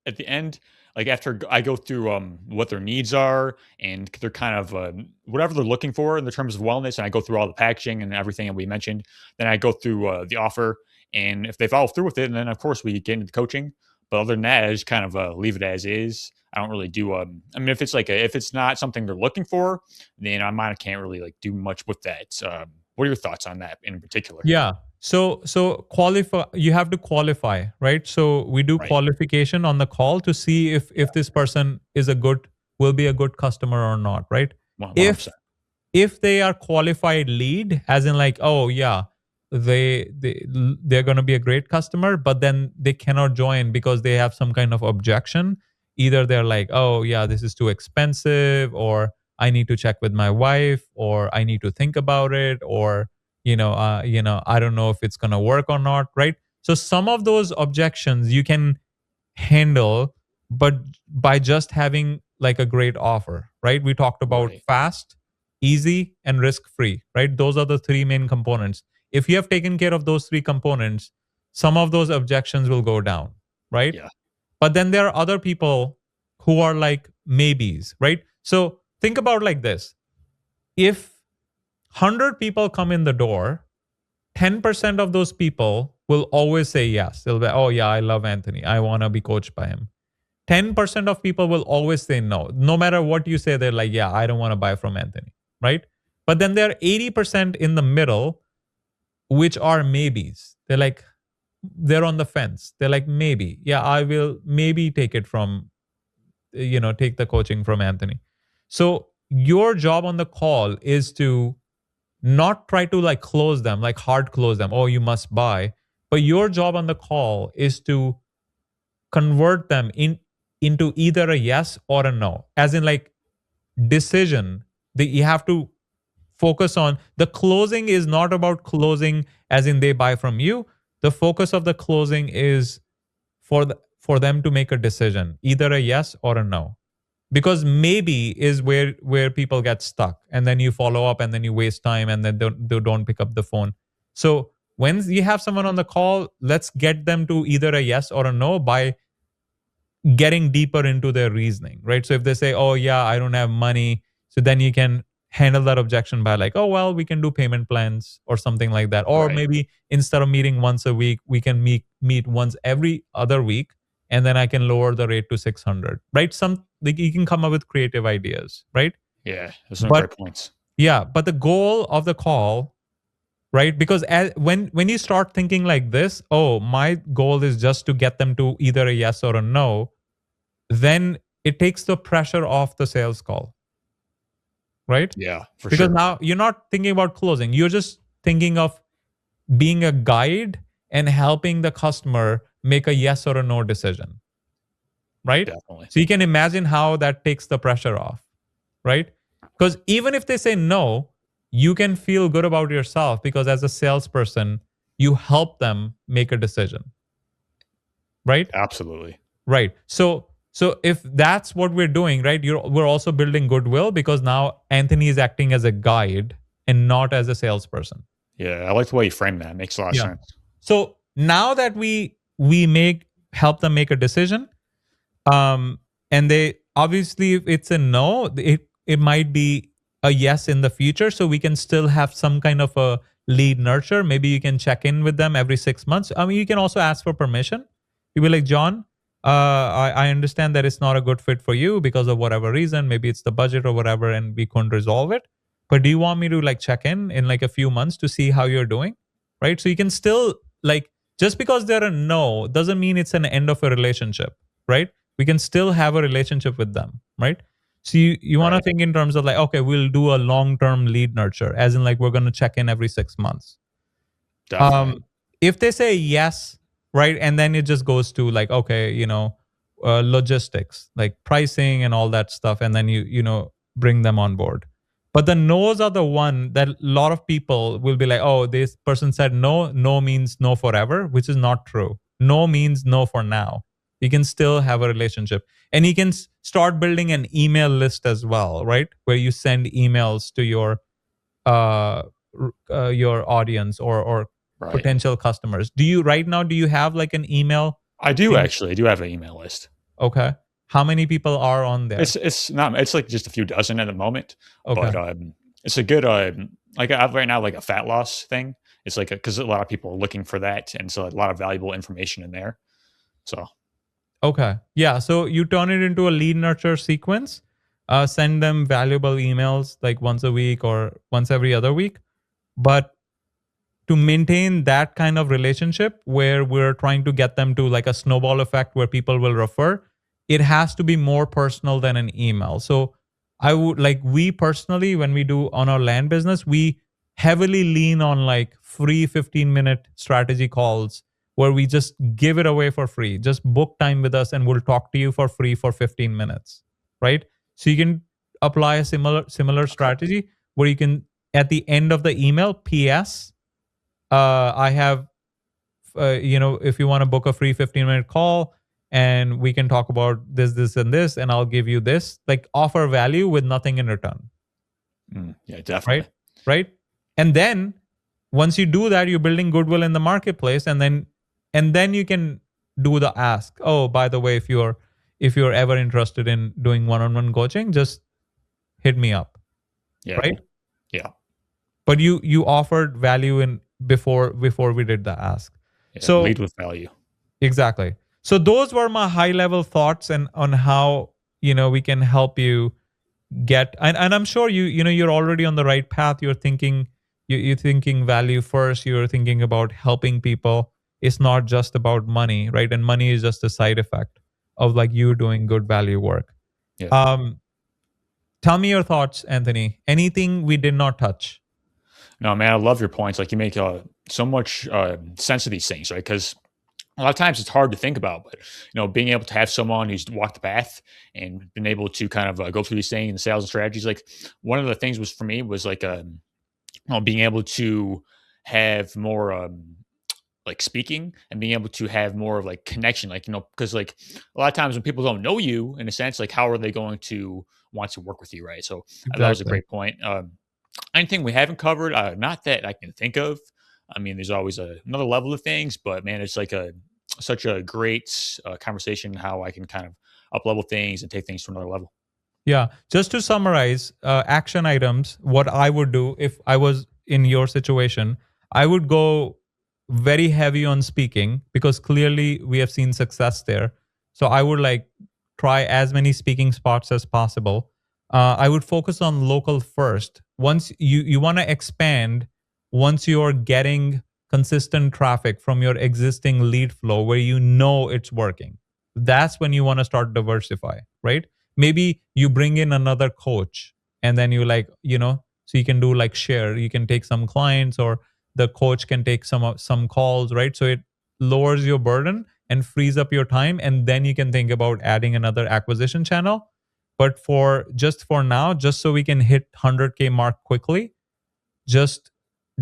at the end, like after I go through what their needs are and they're kind of whatever they're looking for in the terms of wellness, and I go through all the packaging and everything that we mentioned. Then I go through the offer, and if they follow through with it, and then of course we get into the coaching. But other than that, I just kind of leave it as is. I don't really do. I mean, if it's if it's not something they're looking for, then I can't really like do much with that. What are your thoughts on that in particular? Yeah. So qualify, you have to qualify, right? So we do Right, qualification on the call to see if this person is a good, will be a good customer or not, right? one hundred If percent. they are qualified lead, as in like, oh yeah, they're going to be a great customer, but then they cannot join because they have some kind of objection. Either they're like, oh yeah, this is too expensive, or I need to check with my wife, or I need to think about it, or I don't know if it's going to work or not, right? So some of those objections you can handle, but by just having like a great offer, right? We talked about Right. fast, easy, and risk free, right? Those are the three main components. If you have taken care of those three components, some of those objections will go down, right? Yeah. But then there are other people who are like maybes, right? So think about like this. If 100 people come in the door, 10% of those people will always say yes. They'll be, oh yeah, I love Anthony, I want to be coached by him. 10% of people will always say no. No matter what you say, they're like, yeah, I don't want to buy from Anthony, right? But then there are 80% in the middle, which are maybes. They're like, they're on the fence. They're like, maybe, yeah, I will maybe take it from, take the coaching from Anthony. So your job on the call is to not try to like close them, like hard close them. Oh, you must buy. But your job on the call is to convert them into either a yes or a no, as in like decision that you have to focus on. The closing is not about closing as in they buy from you. The focus of the closing is for them to make a decision, either a yes or a no. Because maybe is where people get stuck, and then you follow up and then you waste time, and then they don't pick up the phone. So when you have someone on the call, let's get them to either a yes or a no by getting deeper into their reasoning, right? So if they say, oh yeah, I don't have money, so then you can handle that objection by like, oh well, we can do payment plans or something like that. Or Right. maybe instead of meeting once a week, we can meet once every other week, and then I can lower the rate to 600, right? Some, like, you can come up with creative ideas, right? Yeah. Those are some But great points. yeah, but the goal of the call, right? Because when you start thinking like this, oh, my goal is just to get them to either a yes or a no, then it takes the pressure off the sales call, right? Yeah, for Because sure. now you're not thinking about closing. You're just thinking of being a guide and helping the customer make a yes or a no decision, right? Definitely. So you can imagine how that takes the pressure off, right? Because even if they say no, you can feel good about yourself because as a salesperson, you help them make a decision, right? Absolutely. Right. So if that's what we're doing, right? We're also building goodwill because now Anthony is acting as a guide and not as a salesperson. Yeah, I like the way you frame that. It makes a lot of Yeah. sense. So now that we make help them make a decision, and they obviously, if it's a no, it might be a yes in the future. So we can still have some kind of a lead nurture. Maybe you can check in with them every 6 months. I mean, you can also ask for permission. You be like, John, I understand that it's not a good fit for you because of whatever reason. Maybe it's the budget or whatever, and we couldn't resolve it. But do you want me to like check in like a few months to see how you're doing? Right. So you can still like Just because they're a no doesn't mean it's an end of a relationship, right? We can still have a relationship with them, right? So you want to Right. think in terms of like, okay, we'll do a long-term lead nurture, as in like we're going to check in every 6 months. Definitely. If they say yes, right, and then it just goes to like, okay, logistics, like pricing and all that stuff, and then you bring them on board. But the no's are the one that a lot of people will be like, oh, this person said no. No means no forever, which is not true. No means no for now. You can still have a relationship, and you can start building an email list as well, right, where you send emails to uh, your audience or Right. potential customers. Do you have like an email I do in? actually. I do have an email list. Okay. How many people are on there? It's not. It's like just a few dozen at the moment, Okay. but it's a good like I have right now like a fat loss thing. It's like because a lot of people are looking for that, and so a lot of valuable information in there. So Okay. Yeah. So you turn it into a lead nurture sequence. Send them valuable emails like once a week or once every other week. But to maintain that kind of relationship where we're trying to get them to like a snowball effect where people will refer, it has to be more personal than an email. So I would like, we personally, when we do on our land business, we heavily lean on like free 15-minute strategy calls where we just give it away for free. Just book time with us and we'll talk to you for free for 15 minutes, right? So you can apply a similar okay, strategy where you can, at the end of the email, PS, I have, if you want to book a free 15-minute call and we can talk about this, and this, and I'll give you this, like offer value with nothing in return, yeah, right? definitely. Right. And then once you do that, you're building goodwill in the marketplace. And then you can do the ask. Oh, by the way, if you're ever interested in doing one-on-one coaching, just hit me up. Yeah, Right. yeah, But you offered value in before we did the ask. yeah. So Lead with value. exactly. So those were my high level thoughts and on how we can help you get, and I'm sure you're already on the right path. You're thinking you're thinking value first. You're thinking about helping people. It's not just about money, right? And money is just a side effect of like you doing good value work. Yeah. Um, Tell me your thoughts, Anthony. Anything we did not touch? No, man, I love your points. Like you make so much sense of these things, right? Because a lot of times it's hard to think about, but being able to have someone who's walked the path and been able to kind of go through these things and sales and strategies. Like one of the things was for me was like being able to have more like speaking and being able to have more of like connection, like because like a lot of times when people don't know you in a sense, like how are they going to want to work with you, right? So that was a Exactly. great point. Anything we haven't covered, not that I can think of. I mean, there's always another level of things, but man, it's like such a great conversation how I can kind of up level things and take things to another level. Yeah. Just to summarize, action items, what I would do if I was in your situation, I would go very heavy on speaking because clearly we have seen success there. So I would like try as many speaking spots as possible. I would focus on local first. Once you want to expand, once you're getting consistent traffic from your existing lead flow where it's working, that's when you want to start diversify, right? Maybe you bring in another coach and then so you can do like share, you can take some clients or the coach can take some calls, right? So it lowers your burden and frees up your time, and then you can think about adding another acquisition channel. But for now, just so we can hit 100K mark quickly, just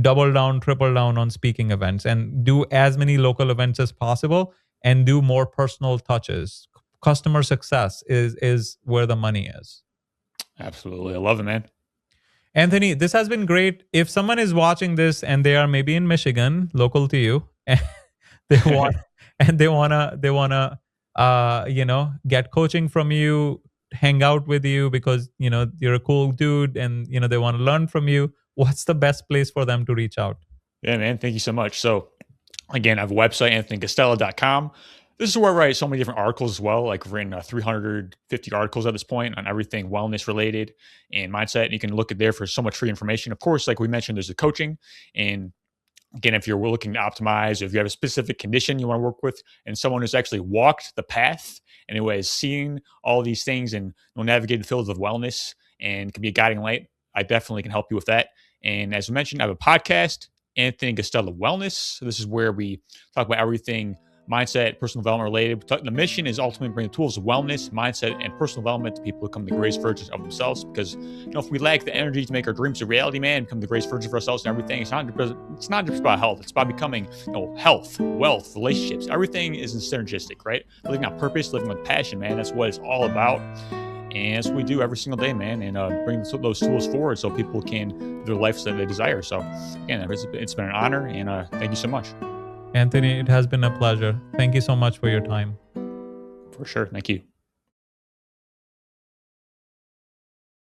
double down, triple down on speaking events and do as many local events as possible and do more personal touches. Customer success is where the money is. Absolutely, I love it, man. Anthony, this has been great. If someone is watching this and they are maybe in Michigan, local to you, and they want they wanna get coaching from you, hang out with you because you're a cool dude and they want to learn from you, what's the best place for them to reach out? Yeah, man. Thank you so much. So, again, I have a website, anthonyguastella.com. This is where I write so many different articles as well. Like, I've written 350 articles at this point on everything wellness related and mindset. And you can look at there for so much free information. Of course, like we mentioned, there's the coaching. And Again, if you're looking to optimize, if you have a specific condition you want to work with, and someone who's actually walked the path, anyways, seeing all these things and navigate the fields of wellness and can be a guiding light, I definitely can help you with that. And as I mentioned, I have a podcast, Anthony Guastella Wellness. So this is where we talk about everything mindset, personal development related. The mission is ultimately bring the tools of wellness, mindset, and personal development to people who become the greatest versions of themselves. Because if we lack the energy to make our dreams a reality, man, become the greatest version of ourselves and everything, it's not just about health. It's about becoming, health, wealth, relationships. Everything is synergistic, right? Living on purpose, living with passion, man. That's what it's all about. And that's what we do every single day, man, and bring those tools forward so people can live their lives that they desire. So, again, it's been an honor, and thank you so much. Anthony, it has been a pleasure. Thank you so much for your time. For sure. Thank you.